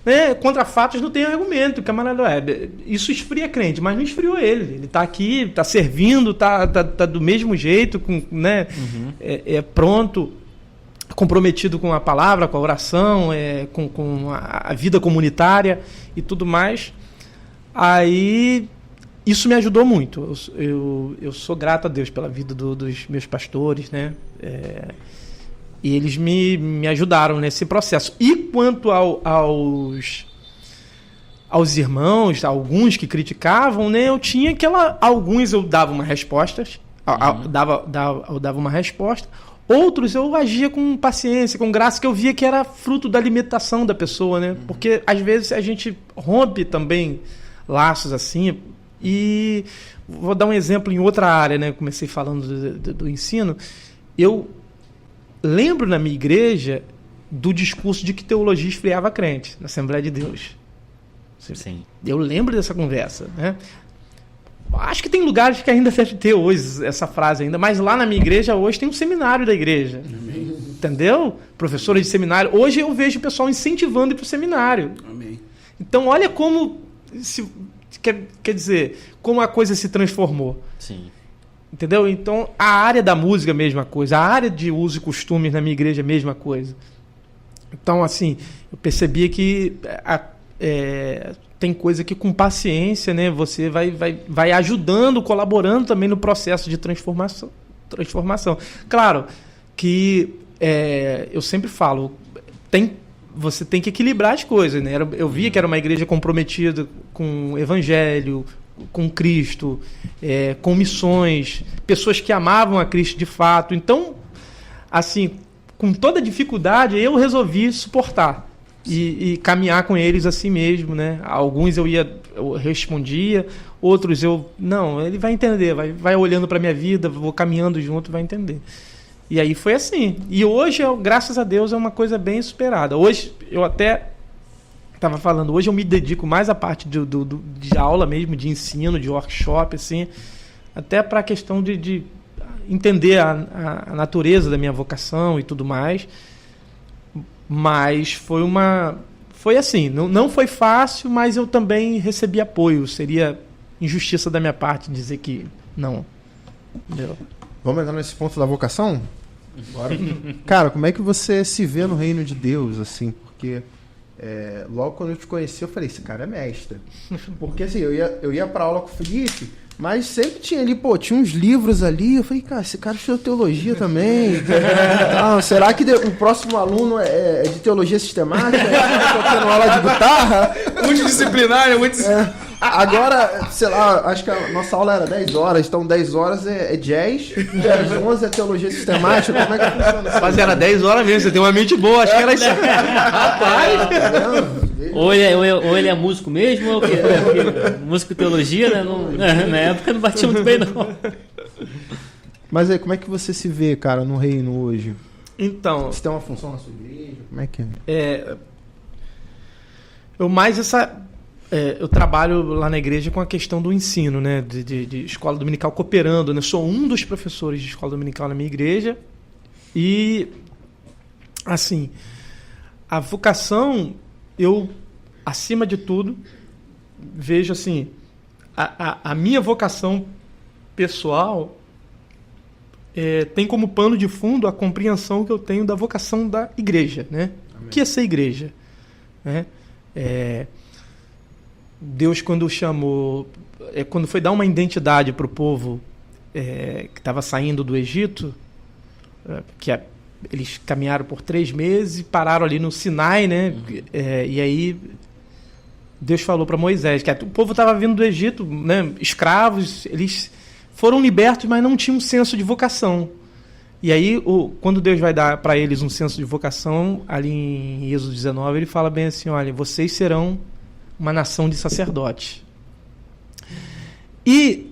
né, contra fatos não tem argumento. O camarada, isso esfria crente, mas não esfriou ele. Ele tá aqui, tá servindo, tá do mesmo jeito, né? Pronto, comprometido com a palavra, com a oração, com a vida comunitária e tudo mais. Aí isso me ajudou muito. Eu sou grato a Deus pela vida dos meus pastores, né? E eles me ajudaram nesse processo. E quanto aos irmãos, alguns que criticavam, né? Eu tinha alguns eu dava uma resposta, eu dava uma resposta. Outros eu agia com paciência, com graça, que eu via que era fruto da limitação da pessoa, né? Porque às vezes a gente rompe também laços assim. E vou dar um exemplo em outra área, né? Comecei falando do ensino. Eu lembro na minha igreja do discurso de que teologia esfriava crente na Assembleia de Deus. Sim. Eu lembro dessa conversa, né? Acho que tem lugares que ainda deve ter hoje essa frase ainda, mas lá na minha igreja hoje tem um seminário da igreja. Amém. Entendeu? Professores de seminário. Hoje eu vejo o pessoal incentivando ir para o seminário. Amém. Então olha como... Quer dizer, como a coisa se transformou. Sim. Entendeu? Então, a área da música é a mesma coisa. A área de uso e costumes na minha igreja é a mesma coisa. Então, assim, eu percebia que tem coisa que com paciência, né, você vai ajudando, colaborando também no processo de transformação. Claro que eu sempre falo, você tem que equilibrar as coisas, né? Eu via que era uma igreja comprometida com o evangelho, com Cristo, com missões, pessoas que amavam a Cristo de fato. Então, assim, com toda dificuldade, eu resolvi suportar e caminhar com eles assim mesmo, né? Alguns eu respondia, outros não, ele vai entender, vai olhando para minha vida, vou caminhando junto, vai entender. E aí foi assim. E hoje, graças a Deus, é uma coisa bem superada. Hoje, eu até estava falando, hoje eu me dedico mais à parte de aula mesmo, de ensino, de workshop, assim, até para a questão de entender a natureza da minha vocação e tudo mais. Mas foi assim, não foi fácil, mas eu também recebi apoio. Seria injustiça da minha parte dizer que não. Entendeu? Vamos entrar nesse ponto da vocação? Bora. Cara, como é que você se vê no reino de Deus, assim? Porque logo quando eu te conheci, eu falei, esse cara é mestre. Porque assim, eu ia pra aula com o Felipe, mas sempre tinha ali, tinha uns livros ali, eu falei, cara, esse cara estudou teologia também. Será que o próximo aluno é de teologia sistemática? Tocando aula de guitarra? Multidisciplinar, Agora, sei lá, acho que a nossa aula era 10 horas, então 10 horas é jazz, às 11 é teologia sistemática, como é que funciona? Mas era 10 horas mesmo, você tem uma mente boa, acho que era isso. Rapaz! Ou ele é músico mesmo, ou o quê? Músico e teologia, né? Na época não batia muito bem, não. Mas aí, como é que você se vê, cara, no reino hoje? Então, Você tem uma função na sua igreja? Como é que é? Eu trabalho lá na igreja com a questão do ensino, né, de escola dominical, cooperando, né? Sou um dos professores de escola dominical na minha igreja e, assim, a vocação, eu, acima de tudo, vejo assim, a minha vocação pessoal tem como pano de fundo a compreensão que eu tenho da vocação da igreja, né? O que é ser igreja? Né? Deus, quando chamou, quando foi dar uma identidade para o povo que estava saindo do Egito, eles caminharam por 3 meses e pararam ali no Sinai, né? E aí Deus falou para Moisés que o povo estava vindo do Egito, né? Escravos, eles foram libertos, mas não tinham um senso de vocação. E aí, quando Deus vai dar para eles um senso de vocação, ali em Êxodo 19, ele fala bem assim, olha, vocês serão uma nação de sacerdotes. E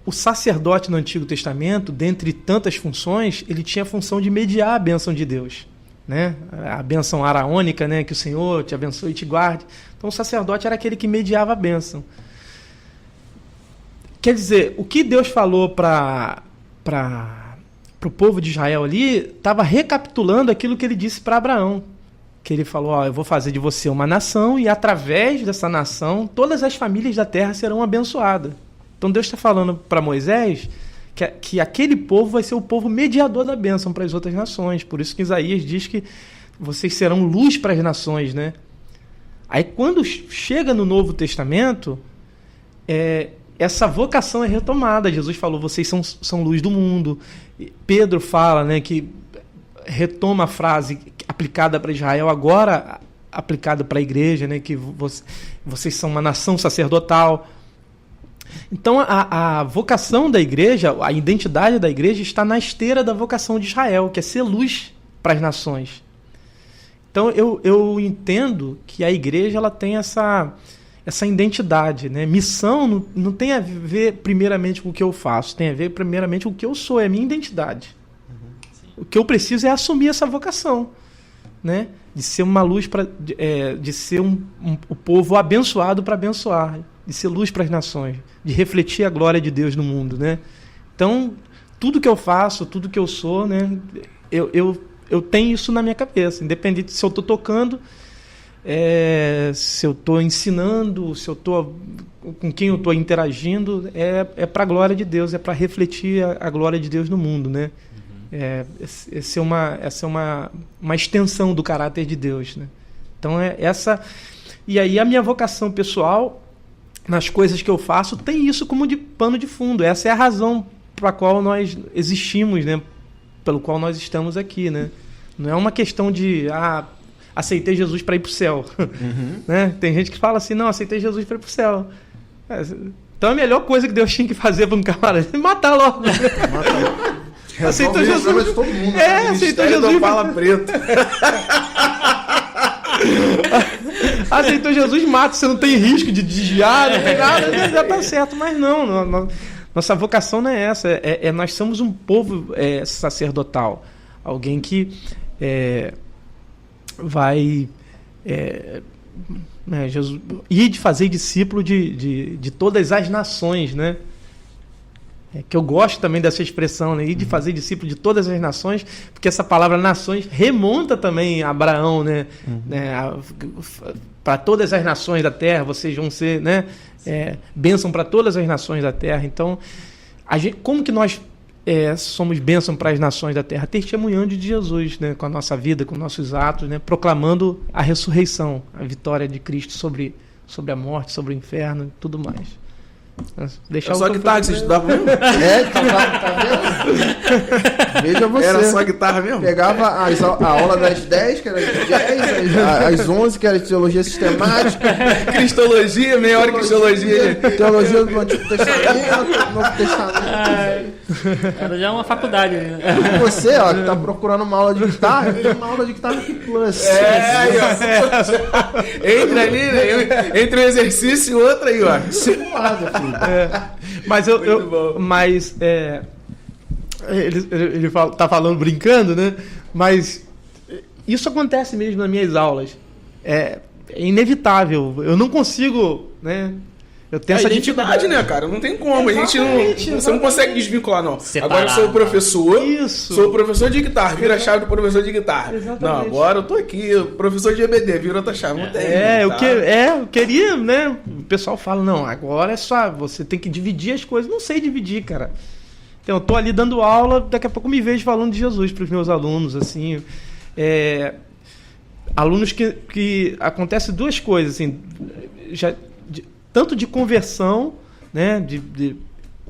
o sacerdote no Antigo Testamento, dentre tantas funções, ele tinha a função de mediar a bênção de Deus, né? A bênção araônica, né? Que o Senhor te abençoe e te guarde. Então o sacerdote era aquele que mediava a bênção. Quer dizer, o que Deus falou para o povo de Israel ali, estava recapitulando aquilo que ele disse para Abraão. Que ele falou, eu vou fazer de você uma nação e através dessa nação todas as famílias da terra serão abençoadas. Então Deus está falando para Moisés que aquele povo vai ser o povo mediador da bênção para as outras nações. Por isso que Isaías diz que vocês serão luz para as nações, né? Aí quando chega no Novo Testamento, essa vocação é retomada. Jesus falou, vocês são luz do mundo. Pedro fala, né, que retoma a frase aplicada para Israel, agora aplicada para a igreja, né, que vocês são uma nação sacerdotal. Então a vocação da igreja, a identidade da igreja está na esteira da vocação de Israel, que é ser luz para as nações. Então eu entendo que a igreja ela tem essa identidade, né? Missão não tem a ver primeiramente com o que eu faço, tem a ver primeiramente com o que eu sou, é a minha identidade. O que eu preciso é assumir essa vocação, né? De ser uma luz de ser o povo abençoado para abençoar, de ser luz para as nações, de refletir a glória de Deus no mundo, né? Então, tudo que eu faço, tudo que eu sou, né? Eu tenho isso na minha cabeça, independente se eu estou tocando, se eu estou ensinando, se eu estou com quem eu estou interagindo, é para a glória de Deus, é para refletir a glória de Deus no mundo, né? Essa é uma extensão do caráter de Deus, né? Então essa. E aí a minha vocação pessoal, nas coisas que eu faço, tem isso como de pano de fundo. Essa é a razão para a qual nós existimos, né? Pelo qual nós estamos aqui, né? Não é uma questão de aceitei Jesus para ir para o céu. Né? Tem gente que fala assim, não, aceitei Jesus para ir para o céu. Então a melhor coisa que Deus tinha que fazer para um camarada é matar logo. Aceitou Jesus. Todo mundo, aceitou Jesus. Fala preto. Aceitou Jesus, mata. Você não tem risco de desviar, não tem nada, já está certo. Mas não, nossa vocação não é essa. Nós somos um povo sacerdotal. Alguém que vai Jesus, ir de fazer discípulo de todas as nações, né? Que eu gosto também dessa expressão, né? Ir de fazer discípulo de todas as nações, porque essa palavra nações remonta também a Abraão, né? Para todas as nações da terra, vocês vão ser, né? Bênção para todas as nações da terra. Então, como que nós somos bênção para as nações da terra? Testemunhando de Jesus, né? Com a nossa vida, com nossos atos, né? Proclamando a ressurreição, a vitória de Cristo sobre a morte, sobre o inferno e tudo mais. Era só guitarra que você estudava mesmo? Tá vendo? Veja você. Era só guitarra mesmo? Pegava a aula das 10, que era de jazz, às 11, que era de teologia sistemática. Cristologia, meia hora de cristologia. Teologia do Antigo Testamento, Novo Testamento. Era já uma faculdade. Né? E você, ó, que tá procurando uma aula de guitarra, tem uma aula de guitarra aqui Plus. Aí, ó. Entra ali, né? Entre um exercício e outro aí, ó. Simulado, filho. Mas Ele tá falando brincando, né? Mas isso acontece mesmo nas minhas aulas. É inevitável. Eu não consigo, né? Eu tenho essa identidade, né, cara? Não tem como. Você não consegue desvincular, não. Separar, agora eu sou o professor. Isso. Sou o professor de guitarra. Vira a chave do professor de guitarra. Exatamente. Não, agora eu tô aqui, professor de EBD. Vira outra chave. Não tem. Eu queria, né? O pessoal fala, não, agora é só. Você tem que dividir as coisas. Não sei dividir, cara. Então, eu tô ali dando aula, daqui a pouco me vejo falando de Jesus para os meus alunos, assim. Alunos que acontece duas coisas, assim, tanto de conversão, né,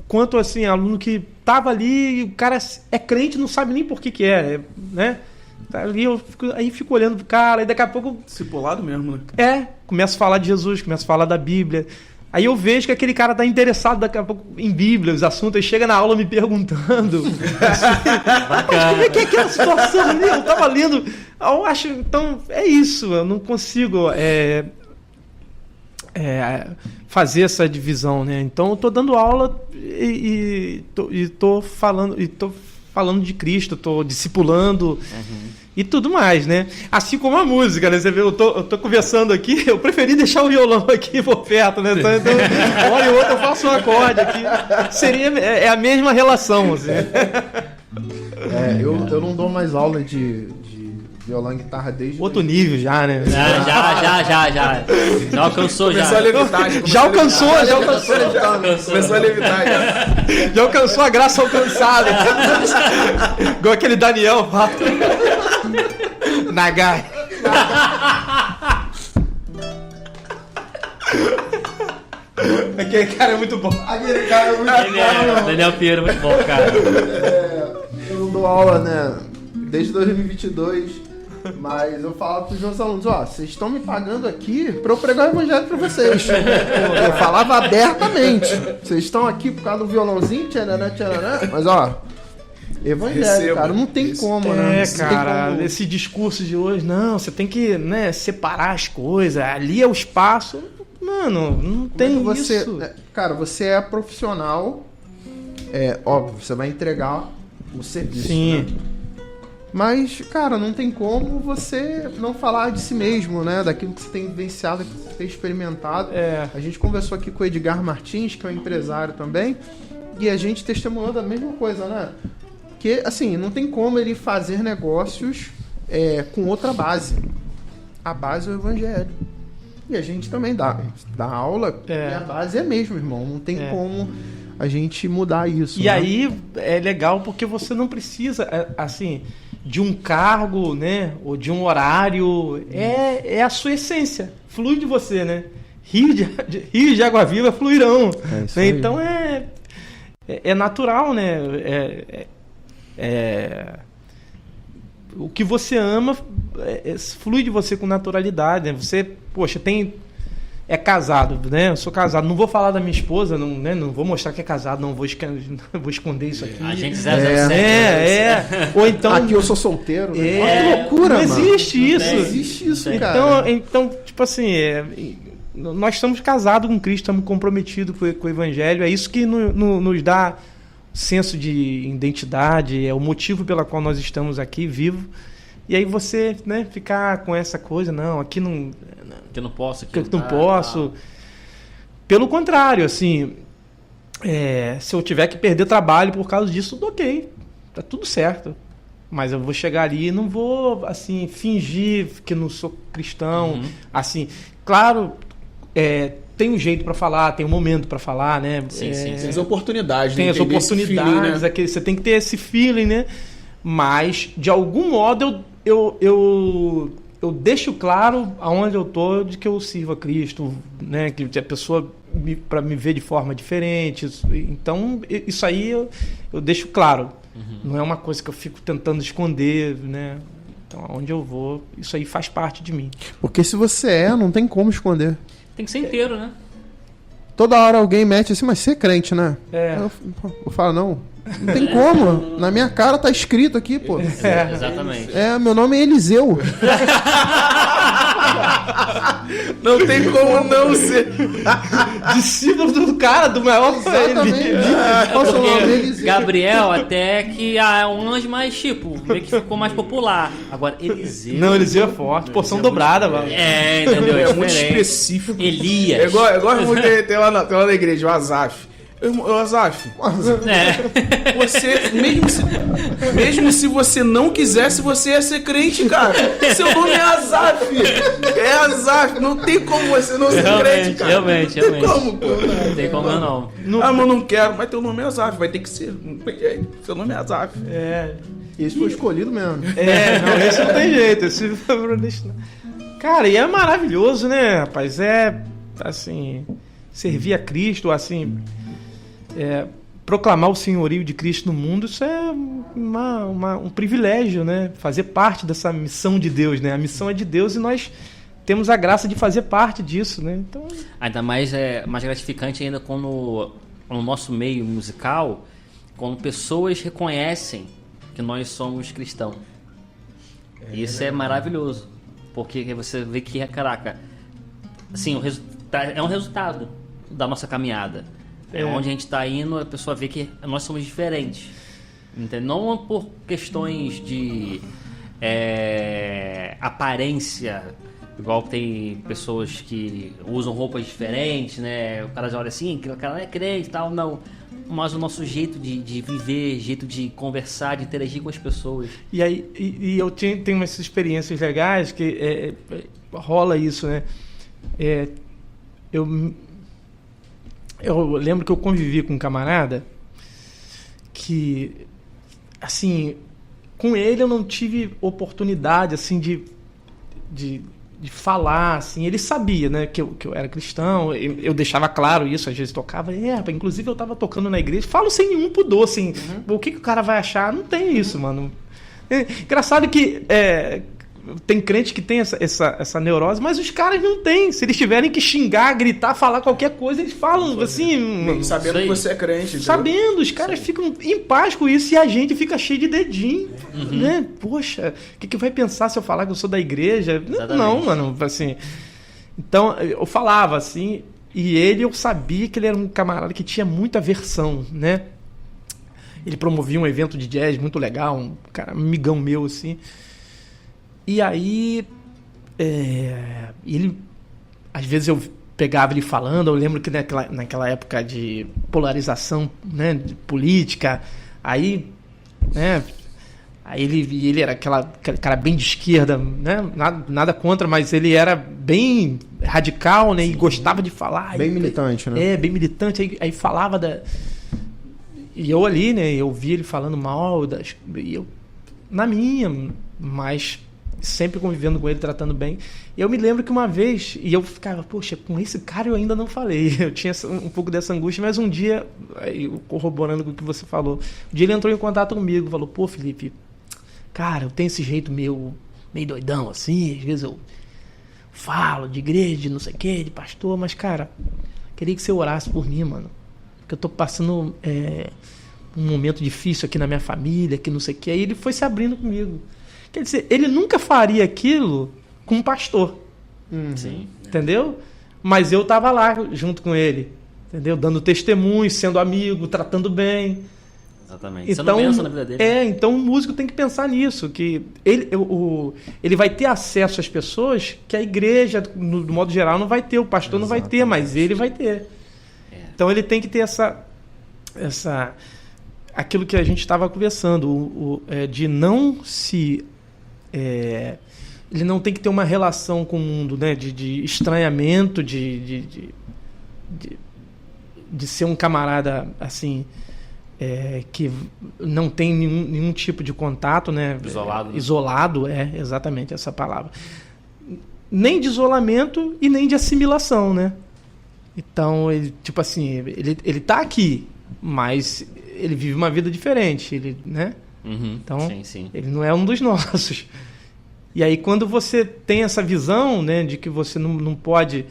quanto assim, aluno que tava ali e o cara é crente, não sabe nem por que é, né? Tá ali, aí fico olhando pro cara, e daqui a pouco... Discipulado mesmo, né? Começo a falar de Jesus, começo a falar da Bíblia. Aí eu vejo que aquele cara tá interessado daqui a pouco em Bíblia, os assuntos, aí chega na aula me perguntando. Mas como é que é aquela situação ali? Eu tava lendo. Eu acho, então, é isso. Eu não consigo fazer essa divisão, né? Então eu tô dando aula e tô falando de Cristo, tô discipulando. E tudo mais, né? Assim como a música, né? Você vê, eu tô conversando aqui, eu preferi deixar o violão aqui por perto, né? Então, hora e outra eu faço um acorde aqui. É a mesma relação, assim. Eu não dou mais aula de violão e guitarra desde... Outro nível já, né? Já. Já alcançou, já. Começou a levitar. Já alcançou. Começou a levitar, já. Já alcançou a graça alcançada. Igual aquele Daniel fala. Nagai. Aquele cara é muito bom. Aquele cara é muito bom. Daniel Pinheiro, muito bom, cara. Eu não dou aula, né? Desde 2022. Mas eu falo pros meus alunos, vocês estão me pagando aqui pra eu pregar o evangelho pra vocês. Eu falava abertamente. Vocês estão aqui por causa do violãozinho, tchananã. Mas evangelho, cara, não tem como, né? Cara, esse discurso de hoje, não, você tem que, né, separar as coisas, ali é o espaço. Mano, não tem isso. Cara, você é profissional, óbvio, você vai entregar o serviço. Sim. Né? Mas, cara, não tem como você não falar de si mesmo, né? Daquilo que você tem vivenciado, que você tem experimentado. A gente conversou aqui com o Edgar Martins, que é um empresário também, e a gente testemunhou da mesma coisa, né? Que, assim, não tem como ele fazer negócios com outra base. A base é o evangelho. E a gente também dá aula, e a base é mesmo, irmão. Não tem como a gente mudar isso. E aí é legal porque você não precisa, assim, de um cargo, né, ou de um horário. É a sua essência. Flui de você, né? Rios de água viva fluirão. Isso aí. Então é natural, né? O que você ama flui de você com naturalidade, né? Você, poxa, é casado, né? Eu sou casado, não vou falar da minha esposa, não, né? Não vou mostrar que é casado, não vou esconder isso aqui. A gente 007. Ou então... Aqui eu sou solteiro, né? Olha que loucura, não mano. Existe isso. Não existe isso, cara. Então, tipo assim, nós estamos casados com Cristo, estamos comprometidos com o Evangelho, é isso que nos dá senso de identidade, é o motivo pela qual nós estamos aqui vivos. E aí você, né, ficar com essa coisa, não, aqui não... Que eu não posso. Que eu não posso. Pelo contrário, assim, se eu tiver que perder trabalho por causa disso, ok, tá tudo certo. Mas eu vou chegar ali e não vou, assim, fingir que não sou cristão. Assim, claro, tem um jeito para falar, tem um momento para falar, né? Sim. Tem as oportunidades. Tem as oportunidades, feeling, né? Você tem que ter esse feeling, né? Mas, de algum modo, eu deixo claro aonde eu tô de que eu sirvo a Cristo, né? Que a pessoa para me ver de forma diferente. Então, isso aí eu deixo claro. Não é uma coisa que eu fico tentando esconder, né? Então, aonde eu vou, isso aí faz parte de mim. Porque se você não tem como esconder. Tem que ser inteiro, né? Toda hora alguém mete assim, mas você é crente, né? Eu falo, não tem como. Na minha cara tá escrito aqui, pô. Exatamente. Meu nome é Eliseu. Não tem como não ser. Discípulo do cara, do maior Exatamente. Qual o seu nome? Eliseu. Gabriel até que é um anjo mais tipo, meio que ficou mais popular. Agora, Eliseu. Não, Eliseu é forte. Porção dobrada, mano. Entendeu? É muito diferente. específico. Elias. É igual tem lá na igreja, o Azaf. Azaf, você, mesmo se você não quisesse, você ia ser crente, cara. Seu nome é Azaf. É Azaf. Não tem como você não ser crente, cara. Realmente. Como, pô? Não tem como não. Ah, mas não quero. Mas teu nome é Azaf. Vai ter que ser. Seu nome é Azaf. Esse foi escolhido mesmo. Não, esse não tem jeito. Esse cara, e é maravilhoso, né, rapaz? É, assim, servir a Cristo, assim, proclamar o senhorio de Cristo no mundo, isso é um privilégio, né? Fazer parte dessa missão de Deus, né? A missão é de Deus e nós temos a graça de fazer parte disso, né? Então... Ainda mais mais gratificante ainda quando no nosso meio musical, quando pessoas reconhecem que nós somos cristãos. Isso é maravilhoso, porque você vê que, caraca, assim, é um resultado da nossa caminhada. Onde a gente está indo, a pessoa vê que nós somos diferentes. Entendeu? Não por questões de aparência, igual tem pessoas que usam roupas diferentes, né? O cara já olha assim, o cara não é crente e tal, não. Mas o nosso jeito de viver, jeito de conversar, de interagir com as pessoas. E aí eu tenho umas experiências legais que rola isso, né? Eu lembro que eu convivi com um camarada que, assim, com ele eu não tive oportunidade, assim, de falar, assim. Ele sabia, né, que eu era cristão, eu deixava claro isso, às vezes tocava, inclusive eu estava tocando na igreja, falo sem nenhum pudor, assim, o que o cara vai achar? Não tem isso, mano. Engraçado que tem crente que tem essa neurose, mas os caras não têm. Se eles tiverem que xingar, gritar, falar qualquer coisa, eles falam assim... Sabendo que você é crente. Entendeu? Sabendo, os caras ficam em paz com isso e a gente fica cheio de dedinho, né? Poxa, o que vai pensar se eu falar que eu sou da igreja? Exatamente. Não, mano, assim... Então, eu falava assim, e eu sabia que ele era um camarada que tinha muita aversão, né? Ele promovia um evento de jazz muito legal, um cara, um amigão meu, assim... E aí, ele, às vezes eu pegava ele falando, eu lembro que naquela época de polarização, né, de política, aí, né, aí ele era aquele cara bem de esquerda, né, nada contra, mas ele era bem radical, né, e gostava de falar. Bem militante, né? Bem militante, aí falava E eu ali, né, eu vi ele falando mal, e eu, na minha, mas... sempre convivendo com ele, tratando bem. E eu me lembro que uma vez, e eu ficava, poxa, com esse cara eu ainda não falei. Eu tinha um pouco dessa angústia, mas um dia, corroborando com o que você falou, um dia ele entrou em contato comigo, falou, pô, Felipe, cara, eu tenho esse jeito meio doidão, assim, às vezes eu falo de igreja, de não sei o que, de pastor, mas, cara, queria que você orasse por mim, mano, porque eu tô passando um momento difícil aqui na minha família, que não sei o que. Aí ele foi se abrindo comigo. Quer dizer, ele nunca faria aquilo com um pastor. Sim. Entendeu? Mas eu estava lá junto com ele. Entendeu? Dando testemunho, sendo amigo, tratando bem. Exatamente. Então, você não pensa na vida dele. Então o músico tem que pensar nisso. Que ele vai ter acesso às pessoas que a igreja, no modo geral, não vai ter. O pastor não vai ter, mas ele vai ter. Então ele tem que ter aquilo que a gente estava conversando, de não se... ele não tem que ter uma relação com o mundo, né? De estranhamento, de ser um camarada assim, que não tem nenhum tipo de contato, né? Isolado. Isolado, exatamente essa palavra. Nem de isolamento e nem de assimilação, né? Então, ele, tipo assim, ele tá aqui, mas ele vive uma vida diferente, né? Então, sim. Ele não é um dos nossos. E aí, quando você tem essa visão, né, de que você não pode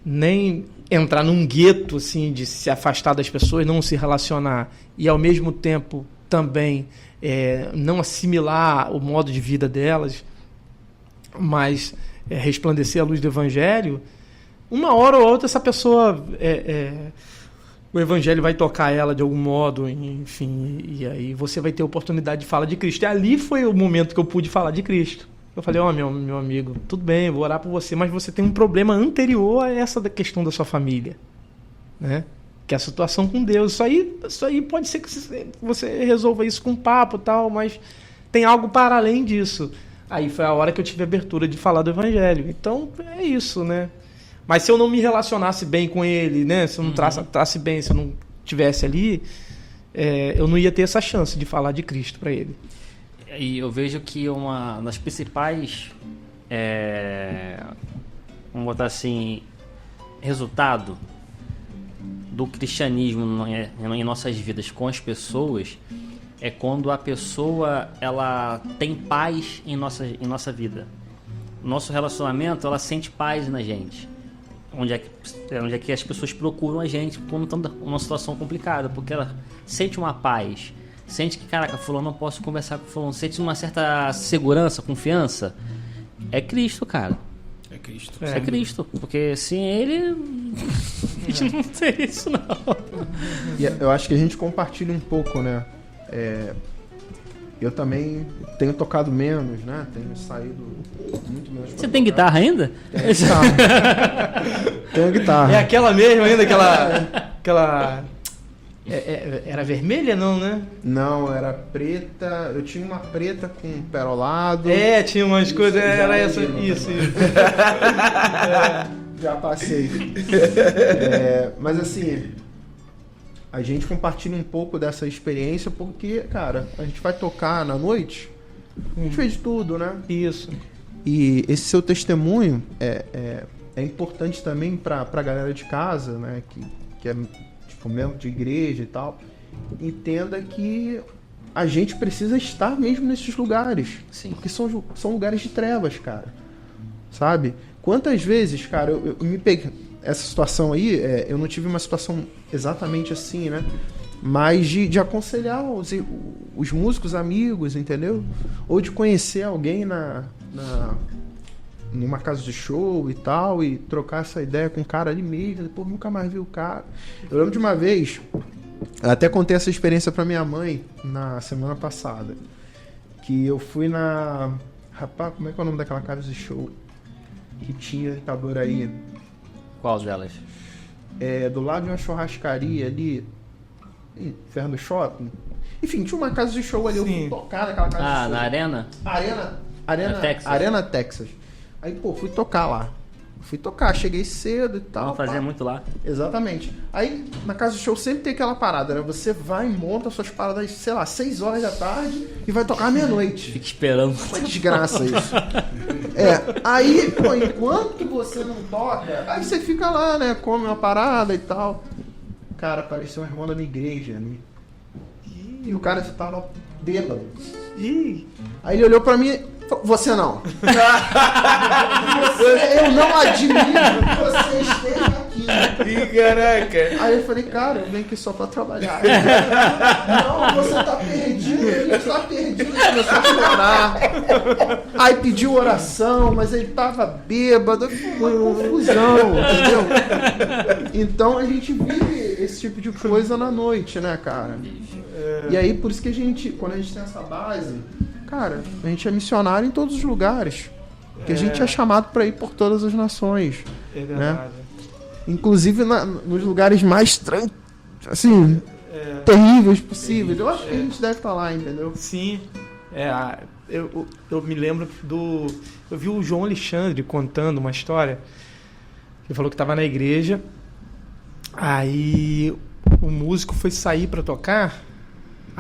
nem entrar num gueto, assim, de se afastar das pessoas, não se relacionar, e ao mesmo tempo também não assimilar o modo de vida delas, mas resplandecer a luz do Evangelho, uma hora ou outra essa pessoa, o Evangelho vai tocar ela de algum modo, enfim, e aí você vai ter a oportunidade de falar de Cristo. E ali foi o momento que eu pude falar de Cristo. Eu falei, meu amigo, tudo bem, eu vou orar por você, mas você tem um problema anterior a essa da questão da sua família, né? Que é a situação com Deus. Isso aí pode ser que você resolva isso com papo e tal, mas tem algo para além disso. Aí foi a hora que eu tive a abertura de falar do Evangelho. Então, é isso, né? Mas se eu não me relacionasse bem com ele, né? Se eu não tratasse bem, se eu não estivesse ali, eu não ia ter essa chance de falar de Cristo para ele. E eu vejo que uma das principais, vamos botar assim, resultado do cristianismo em nossas vidas com as pessoas é quando a pessoa ela tem paz em nossa vida. Nosso relacionamento, ela sente paz na gente. Onde é que as pessoas procuram a gente quando estão numa situação complicada, porque ela sente uma paz. Sente que, caraca, fulano, não posso conversar com fulano. Sente uma certa segurança, confiança. É Cristo, cara. É Cristo. É Cristo. Porque sem ele, a gente não teria isso, não. E eu acho que a gente compartilha um pouco, né? Eu também tenho tocado menos, né? Tenho saído muito menos. Você tem guitarra ainda? Tenho guitarra. É aquela mesmo ainda, aquela... Era vermelha, não, né? Não, era preta. Eu tinha uma preta com perolado. Tinha umas coisas. Era essa. Isso. Já passei. Mas assim, a gente compartilha um pouco dessa experiência porque, cara, a gente vai tocar na noite, a gente fez tudo, né? Isso. E esse seu testemunho é importante também pra galera de casa, né? Que é mesmo de igreja e tal, entenda que a gente precisa estar mesmo nesses lugares. Sim. Porque são lugares de trevas, cara. Sabe? Quantas vezes, cara, eu me peguei... Essa situação aí, eu não tive uma situação exatamente assim, né? Mas de aconselhar os músicos amigos, entendeu? Ou de conhecer alguém numa casa de show e tal, e trocar essa ideia com o cara ali mesmo, depois nunca mais vi o cara. Eu lembro de uma vez, eu até contei essa experiência pra minha mãe na semana passada, que eu fui na... Rapaz, como é que é o nome daquela casa de show que tinha em Itaboraí? Qual delas? Do lado de uma churrascaria ali, perto do shopping. Enfim, tinha uma casa de show ali. Sim. Eu fui tocar naquela casa de show. Na Arena? Arena Texas. Aí, fui tocar lá. Cheguei cedo e tal. Vamos fazer muito lá. Exatamente. Aí, na casa do show sempre tem aquela parada, né? Você vai e monta suas paradas, sei lá, 6 horas da tarde e vai tocar meia-noite. Fica esperando. Uma desgraça isso. Aí, enquanto você não toca, aí você fica lá, né? Come uma parada e tal. Cara, parecia um irmão da minha igreja, né? E o cara tava bêbado. Aí ele olhou pra mim... Você não. Eu não admito que você esteja aqui. Ih, caraca. Aí eu falei, cara, eu venho aqui só pra trabalhar. Não, você tá perdido. A gente tá perdido. Começou a chorar. Aí pediu oração, mas ele tava bêbado. Foi uma confusão, entendeu? Então a gente vive esse tipo de coisa na noite, né, cara? E aí, por isso que a gente, quando a gente tem essa base... Cara, a gente é missionário em todos os lugares. Porque a gente é chamado para ir por todas as nações. É verdade. Né? Inclusive nos lugares mais terríveis possíveis. Eu acho que a gente deve estar lá, entendeu? Sim. Eu me lembro eu vi o João Alexandre contando uma história. Ele falou que estava na igreja. Aí o músico foi sair para tocar.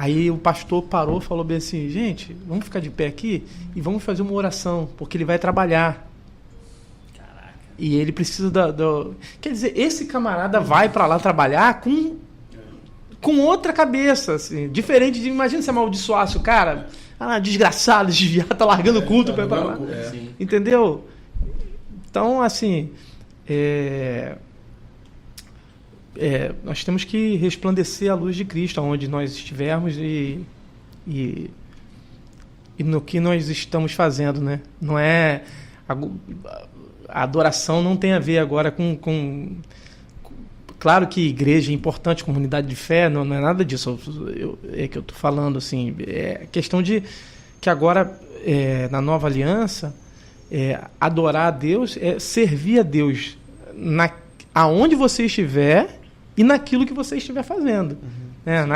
Aí o pastor parou e falou bem assim, gente, vamos ficar de pé aqui e vamos fazer uma oração, porque ele vai trabalhar. Caraca. E ele precisa Quer dizer, esse camarada vai para lá trabalhar com outra cabeça, assim, diferente de... Imagina se amaldiçoasse o cara, desgraçado, desviado, tá largando o culto para ir para lá. Entendeu? Então, assim... nós temos que resplandecer a luz de Cristo onde nós estivermos e no que nós estamos fazendo, né? Não é a adoração não tem a ver agora com... Claro que igreja é importante, comunidade de fé, não é nada disso. É que eu estou falando, assim, é questão de que agora, na nova aliança, adorar a Deus é servir a Deus aonde você estiver e naquilo que você estiver fazendo.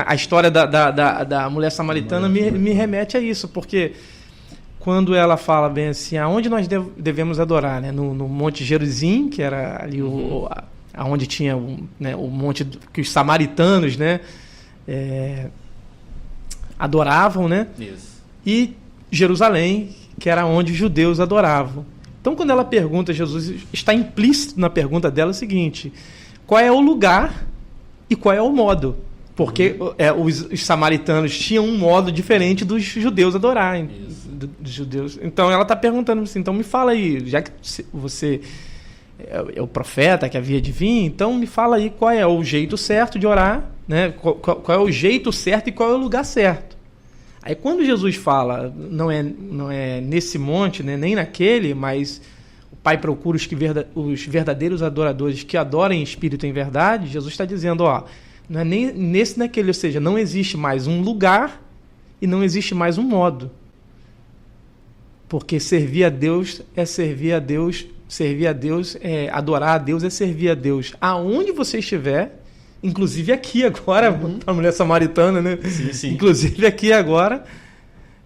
A história da mulher samaritana me remete a isso, porque quando ela fala bem assim, aonde nós devemos adorar, né? No Monte Gerizim, que era ali aonde tinha o monte que os samaritanos, né, adoravam, né? Isso. E Jerusalém, que era onde os judeus adoravam. Então, quando ela pergunta, Jesus está implícito na pergunta dela o seguinte: qual é o lugar e qual é o modo? Porque os samaritanos tinham um modo diferente dos judeus adorarem. Dos judeus. Então ela está perguntando assim, então me fala aí, já que você é o profeta que havia de vir, então me fala aí qual é o jeito certo de orar, né? Qual é o jeito certo e qual é o lugar certo. Aí quando Jesus fala, não é nesse monte, né, nem naquele, mas o Pai procura os verdadeiros adoradores que adoram em espírito e em verdade, Jesus está dizendo, não é nem nesse naquele, ou seja, não existe mais um lugar e não existe mais um modo. Porque servir a Deus é servir a Deus, adorar a Deus é servir a Deus aonde você estiver, inclusive aqui agora, a mulher samaritana, né? Sim. Inclusive aqui agora.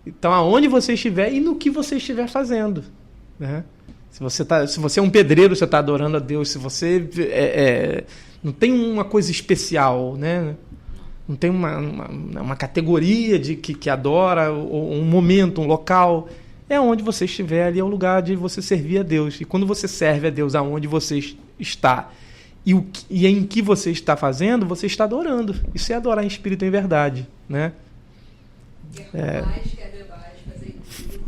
Então, aonde você estiver e no que você estiver fazendo, né? Se você é um pedreiro, você está adorando a Deus. Se você não tem uma coisa especial, né? Não tem uma categoria que adora, ou um momento, um local. É onde você estiver, ali é o lugar de você servir a Deus. E quando você serve a Deus aonde você está e em que você está fazendo, você está adorando. Isso é adorar em espírito e em verdade, né?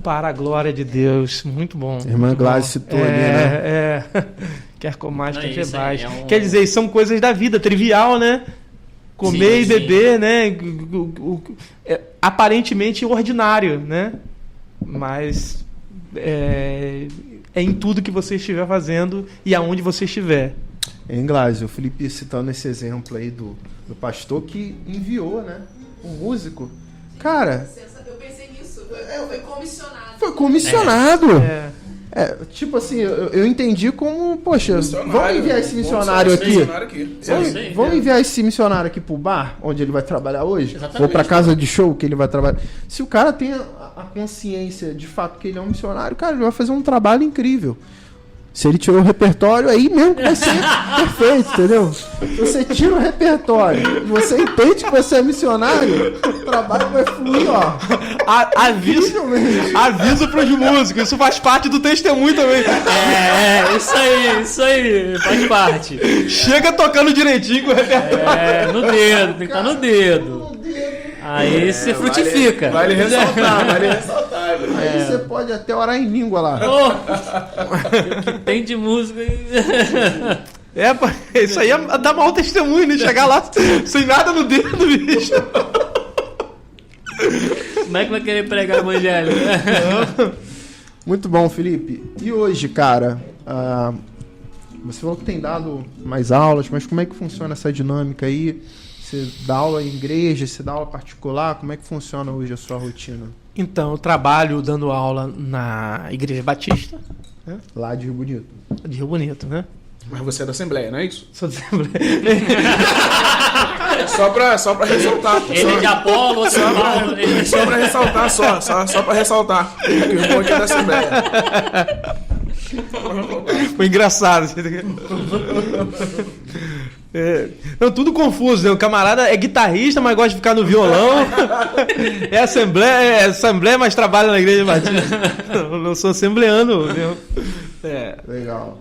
Para a glória de Deus. Muito bom. A irmã Gladys citou ali, né? Quer comer mais, quer ver isso mais. Quer dizer, são coisas da vida, trivial, né? Comer e beber, né? Aparentemente ordinário, né? Mas é em tudo que você estiver fazendo e aonde você estiver. Em Gladys, o Felipe citando esse exemplo aí do pastor que enviou, né? Um músico. Cara... Eu pensei nisso. Foi comissionado. Foi comissionado. Tipo assim, eu entendi como, poxa, vamos enviar esse missionário aqui. Vamos enviar esse missionário aqui pro bar, onde ele vai trabalhar hoje? Exatamente. Ou pra casa de show que ele vai trabalhar. Se o cara tem a consciência de fato que ele é um missionário, cara, ele vai fazer um trabalho incrível. Se ele tirou o repertório, aí mesmo que vai ser perfeito, entendeu? Você tira o repertório, você entende que você é missionário, o trabalho vai fluir, Aviso pros músicos, isso faz parte do testemunho também. Isso aí, faz parte. Chega tocando direitinho com o repertório. No dedo, tem que estar no dedo. Aí você frutifica. Vale ressaltar. Aí você pode até orar em língua lá. O que tem de música aí? Isso aí dá mau testemunho, né? Chegar lá sem nada no dedo, bicho. Como é que vai querer pregar o evangelho? Muito bom, Felipe. E hoje, cara, você falou que tem dado mais aulas, mas como é que funciona essa dinâmica aí? Você dá aula em igreja, você dá aula particular? Como é que funciona hoje a sua rotina? Então, eu trabalho dando aula na Igreja Batista, né? Lá de Rio Bonito. De Rio Bonito, né? Mas você é da Assembleia, não é isso? Sou da Assembleia. Só pra ressaltar. Ele é de Apolo, outro de Paulo. Só pra ressaltar, só pra ressaltar. Que o ponto é da Assembleia. Foi engraçado. Não, tudo confuso, né? O camarada é guitarrista, mas gosta de ficar no violão. É assembleia, mas trabalha na Igreja Batista. Não sou assembleano. Legal.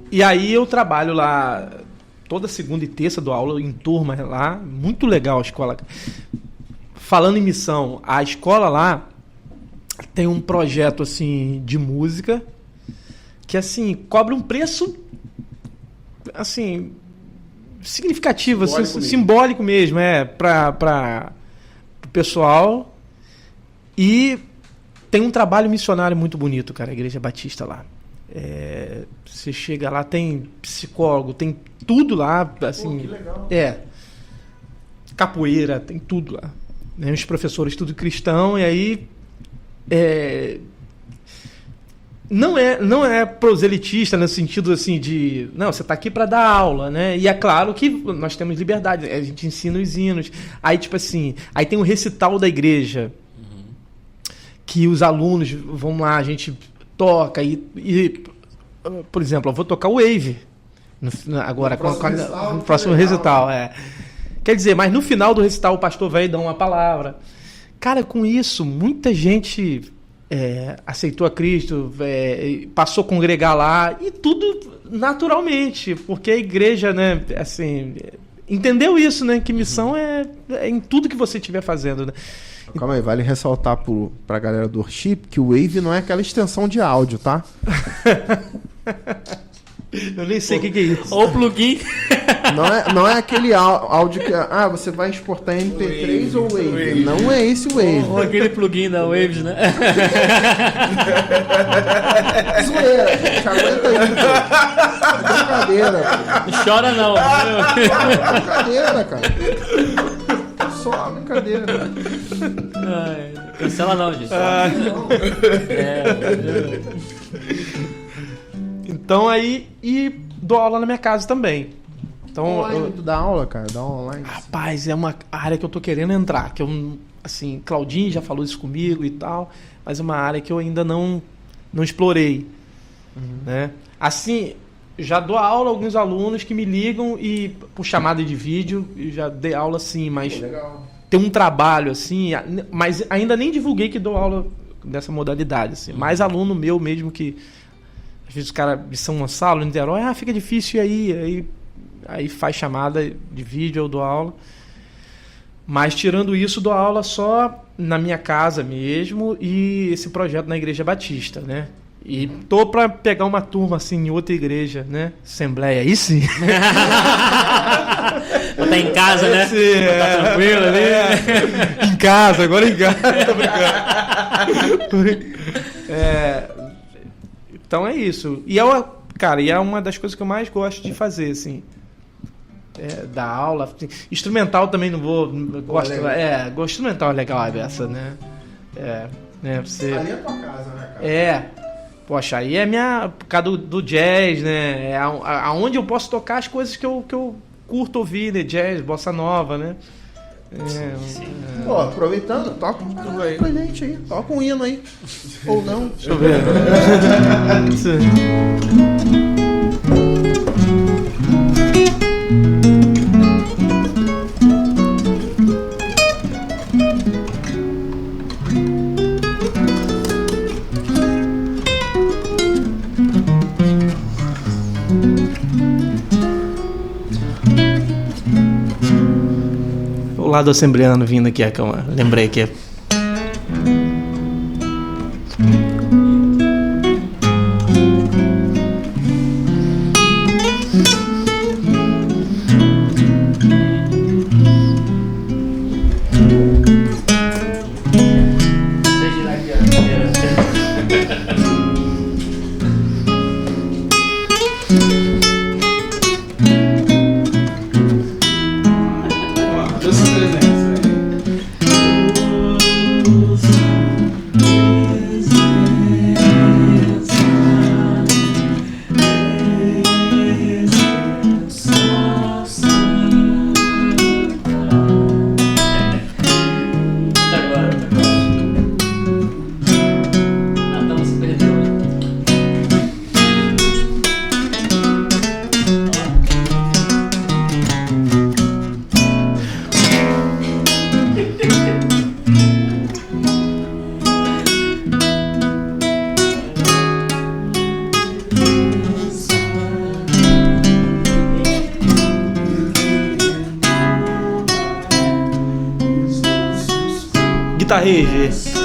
E aí eu trabalho lá toda segunda e terça, dou aula em turma lá. Muito legal a escola. Falando em missão, a escola lá tem um projeto assim de música que assim cobra um preço assim significativo, simbólico mesmo, para o pessoal, e tem um trabalho missionário muito bonito, cara, a Igreja Batista lá. Você chega lá, tem psicólogo, tem tudo lá, assim. Pô, que legal. Capoeira, tem tudo lá. Né? Os professores tudo cristão, e aí não é proselitista no sentido assim de não, você está aqui para dar aula, né? E é claro que nós temos liberdade, a gente ensina os hinos. Aí tipo assim, aí tem o recital da igreja, que os alunos vão lá, a gente toca e por exemplo, eu vou tocar o Wave agora no próximo recital, Quer dizer, mas no final do recital o pastor vai dar uma palavra. Cara, com isso, muita gente aceitou a Cristo, passou a congregar lá, e tudo naturalmente, porque a igreja, né, assim, entendeu isso, né, que missão é em tudo que você estiver fazendo, né? Calma aí, vale ressaltar pra galera do worship que o Wave não é aquela extensão de áudio, tá? Eu nem sei o que é isso. Ou plugin. Não é aquele áudio que você vai exportar MP3 ou Wave. Não é esse o Wave. Ou aquele plugin da Waves, né? Zoeira, gente. Aguenta aí, pô. Brincadeira. Não chora não. Brincadeira, cara. Só brincadeira. Cancela não, gente. Então aí, e dou aula na minha casa também. Então, Online, tu dá aula, cara? Dá aula online? Rapaz, é uma área que eu tô querendo entrar, que eu, assim, Claudinho já falou isso comigo e tal, mas é uma área que eu ainda não explorei, né? Assim, já dou aula a alguns alunos que me ligam e por chamada de vídeo, eu já dei aula sim, mas tem um trabalho assim, mas ainda nem divulguei que dou aula dessa modalidade, assim. Mais aluno meu mesmo que às vezes os caras de São Gonçalo, Niterói, fica difícil aí faz chamada de vídeo, eu dou aula. Mas tirando isso, dou aula só na minha casa mesmo e esse projeto na Igreja Batista, né? E tô pra pegar uma turma assim em outra igreja, né? Assembleia, aí sim. Botar em casa, né? Sim, tá tranquilo ali. Em casa, agora em casa. Tô brincando. Então é isso. E é uma das coisas que eu mais gosto de fazer, assim. Dar aula. Instrumental também não vou. Gosto. Instrumental é legal a beça, né? Você... Ali é a tua casa, né, cara? Poxa, aí é por causa do jazz, né? É aonde eu posso tocar as coisas que eu curto ouvir, né? Jazz, bossa nova, né? Pô, aproveitando, toca pra gente aí. Toca um hino aí. Ou não. Deixa eu ver. O lado assembleano vindo aqui, lembrei aqui. Guitarrista.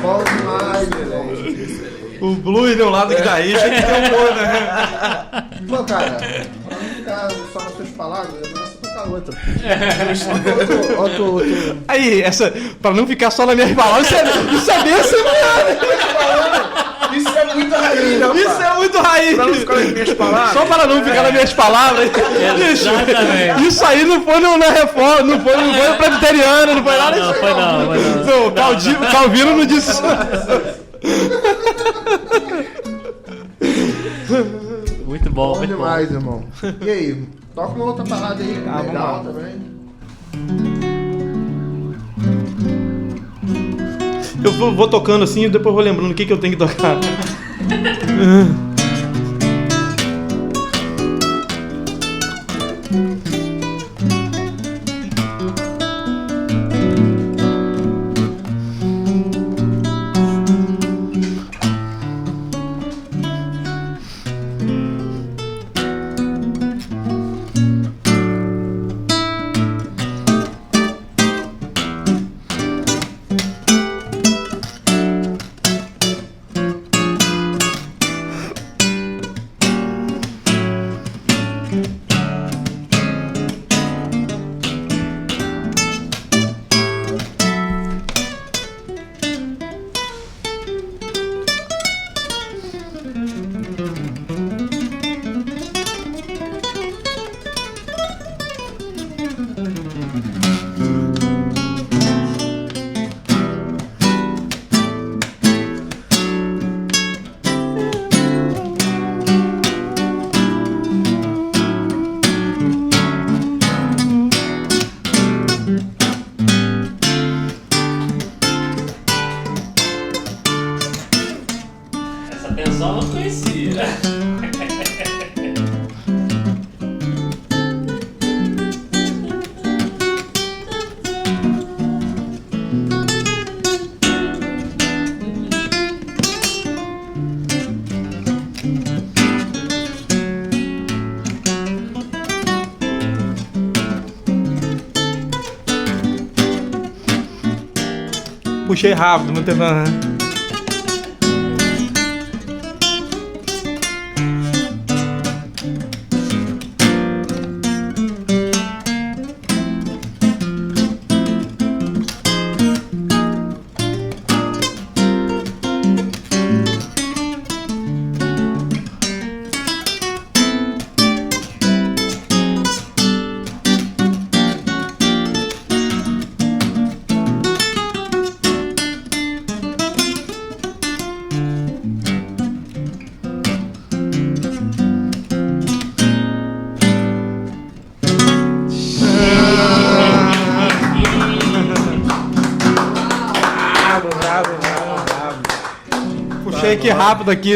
Bom demais. flui de um lado que daí, tem que ter um bom, né? Pô, cara, pra não ficar só nas suas palavras, eu vou tocar outra. Outro. Aí, pra não ficar só nas minhas palavras, isso é bênção, Isso é muito raiz, rapaz. Isso é muito raiz. Pra não ficar nas minhas palavras. Só para não ficar nas minhas palavras. Exatamente. Isso aí não foi na reforma, não foi no presbiteriano, não foi nada disso. Não, foi não. Não, Calvino não disse isso. Muito bom, Bom muito demais, irmão. E aí, toca uma outra parada aí, vamos legal lá. também. Eu vou tocando assim e depois vou lembrando o que eu tenho que tocar. Essa pensão eu não conhecia. Puxei rápido, não teve nada. Puxei aqui rápido aqui,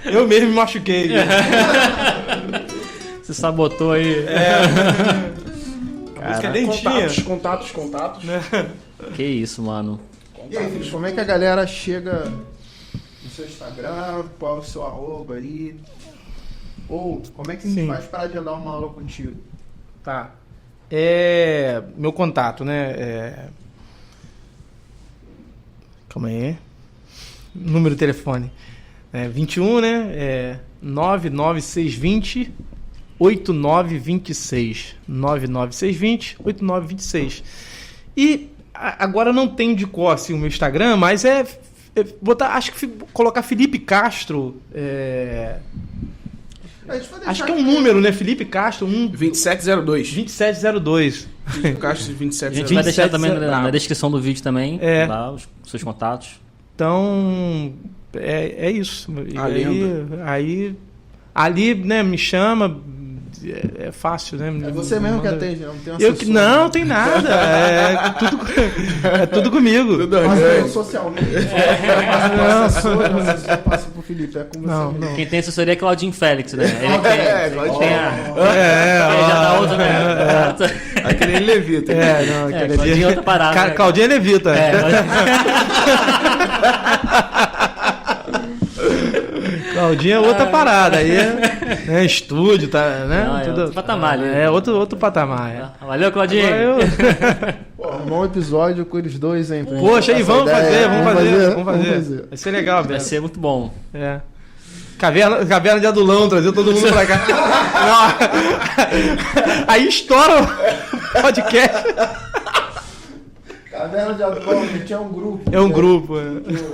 eu mesmo me machuquei. Você sabotou aí. Música lentinha. Contatos. Que isso, mano. E aí, Felipe, como é que a galera chega no seu Instagram? Qual é o seu arroba aí? Ou como é que a gente Sim. faz para agendar uma aula contigo? Tá. Meu contato, né? Calma aí. Número de telefone. 21, né? 99620 8926. 99620 8926. E agora não tem de cor assim, o meu Instagram, mas colocar Felipe Castro. Acho que é um número, né? Felipe Castro 2702. 2702. Castro A 2702. gente vai deixar também na bravo. descrição do vídeo também, É. lá, os seus contatos. Então, é isso. E A lenda. aí, ali, né, me chama, é fácil, né? É você mesmo que atende, não tem assessor. Não, tem nada. É tudo comigo. Mas socialmente, o assessor passa pro Felipe, é com você. Não, mesmo. não. Quem tem assessoria é Claudinho Félix, né? Ele Claudinho. tem ele já tá outro, né? Aquele ele levita. Não, aquele ali- Claudinho é outra parada. né? Claudinha Levita. Claudinha é outra parada. Aí é estúdio, tá, né? Não, é outro patamar ali. É outro patamar. Valeu, Claudinho. Agora eu- Pô, arrumar um episódio com eles dois, hein? Poxa, aí, vamos fazer. Vamos fazer. Vai ser legal, Vai Beto. ser muito bom. É. Caverna de Adulão, trazer todo mundo pra cá. Não. Aí estoura o podcast. Caverna de Adulão, a gente é um grupo. É um grupo,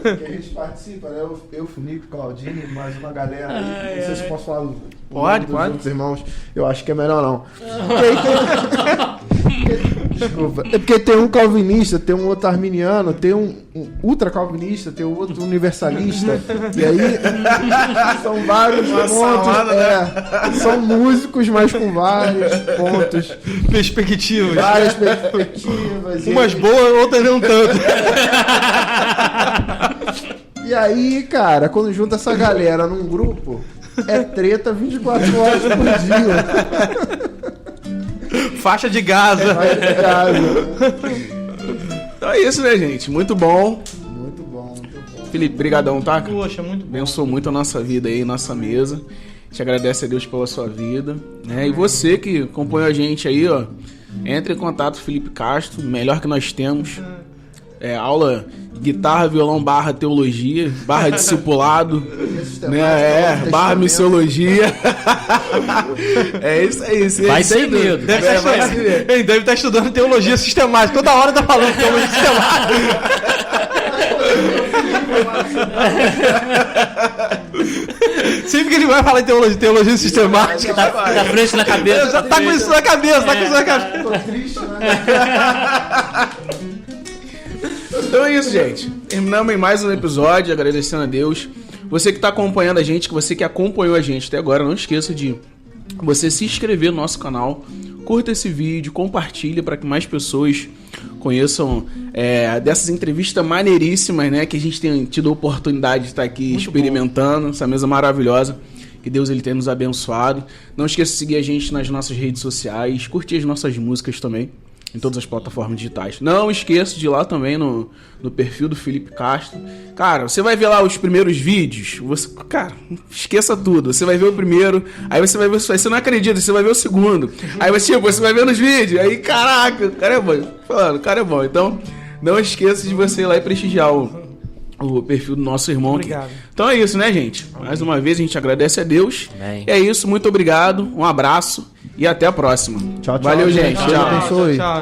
Que a gente participa, né? Eu Felipe, Claudinho, mais uma galera aí. Não sei se posso falar. Pode. Dos outros irmãos. Eu acho que é melhor não. Desculpa. É porque tem um calvinista, tem um outro arminiano, tem um ultra calvinista, tem um outro universalista. E aí são vários pontos. São músicos, mas com vários pontos. Perspectivas. Várias perspectivas. Umas boas, outras não tanto. E aí, cara, quando junta essa galera num grupo, é treta 24 horas por dia. Faixa de Gaza. Vai de casa. Então é isso, né, gente? Muito bom. Muito bom, muito bom. Felipe, brigadão, tá? Poxa, muito bom. Abençoou muito a nossa vida aí, nossa mesa. A gente agradece a Deus pela sua vida, né? E você que acompanhou a gente aí, ó, entre em contato com o Felipe Castro, melhor que nós temos. Aula guitarra, violão, barra teologia, barra discipulado, né? Barra missiologia. É isso aí. Vai sem medo. Deve estar estudando teologia sistemática. Toda hora tá falando teologia sistemática. Sempre que ele vai falar em teologia sistemática, Tá frente na cabeça. já tá com isso na cabeça, Tô triste, né? Então é isso, gente. Terminamos em mais um episódio, agradecendo a Deus. Você que está acompanhando a gente, você que acompanhou a gente até agora, não esqueça de você se inscrever no nosso canal, curta esse vídeo, compartilha para que mais pessoas conheçam dessas entrevistas maneiríssimas, né? Que a gente tem tido a oportunidade de estar aqui Muito experimentando, essa mesa maravilhosa. Que Deus ele tenha nos abençoado. Não esqueça de seguir a gente nas nossas redes sociais, curtir as nossas músicas também. Em todas as plataformas digitais. Não esqueça de ir lá também no perfil do Felipe Castro. Cara, você vai ver lá os primeiros vídeos. Cara, esqueça tudo. Você vai ver o primeiro, aí você vai ver. Você não acredita, você vai ver o segundo. Aí você vai ver nos vídeos. Aí, caraca, o cara é bom. Falando, o cara é bom. Então, não esqueça de você ir lá e prestigiar o perfil do nosso irmão. Obrigado. Aqui. Então é isso, né, gente? Mais uma vez a gente agradece a Deus. Amém. E é isso, muito obrigado. Um abraço e até a próxima. Tchau, tchau. Valeu, gente. Deus abençoe. Tchau.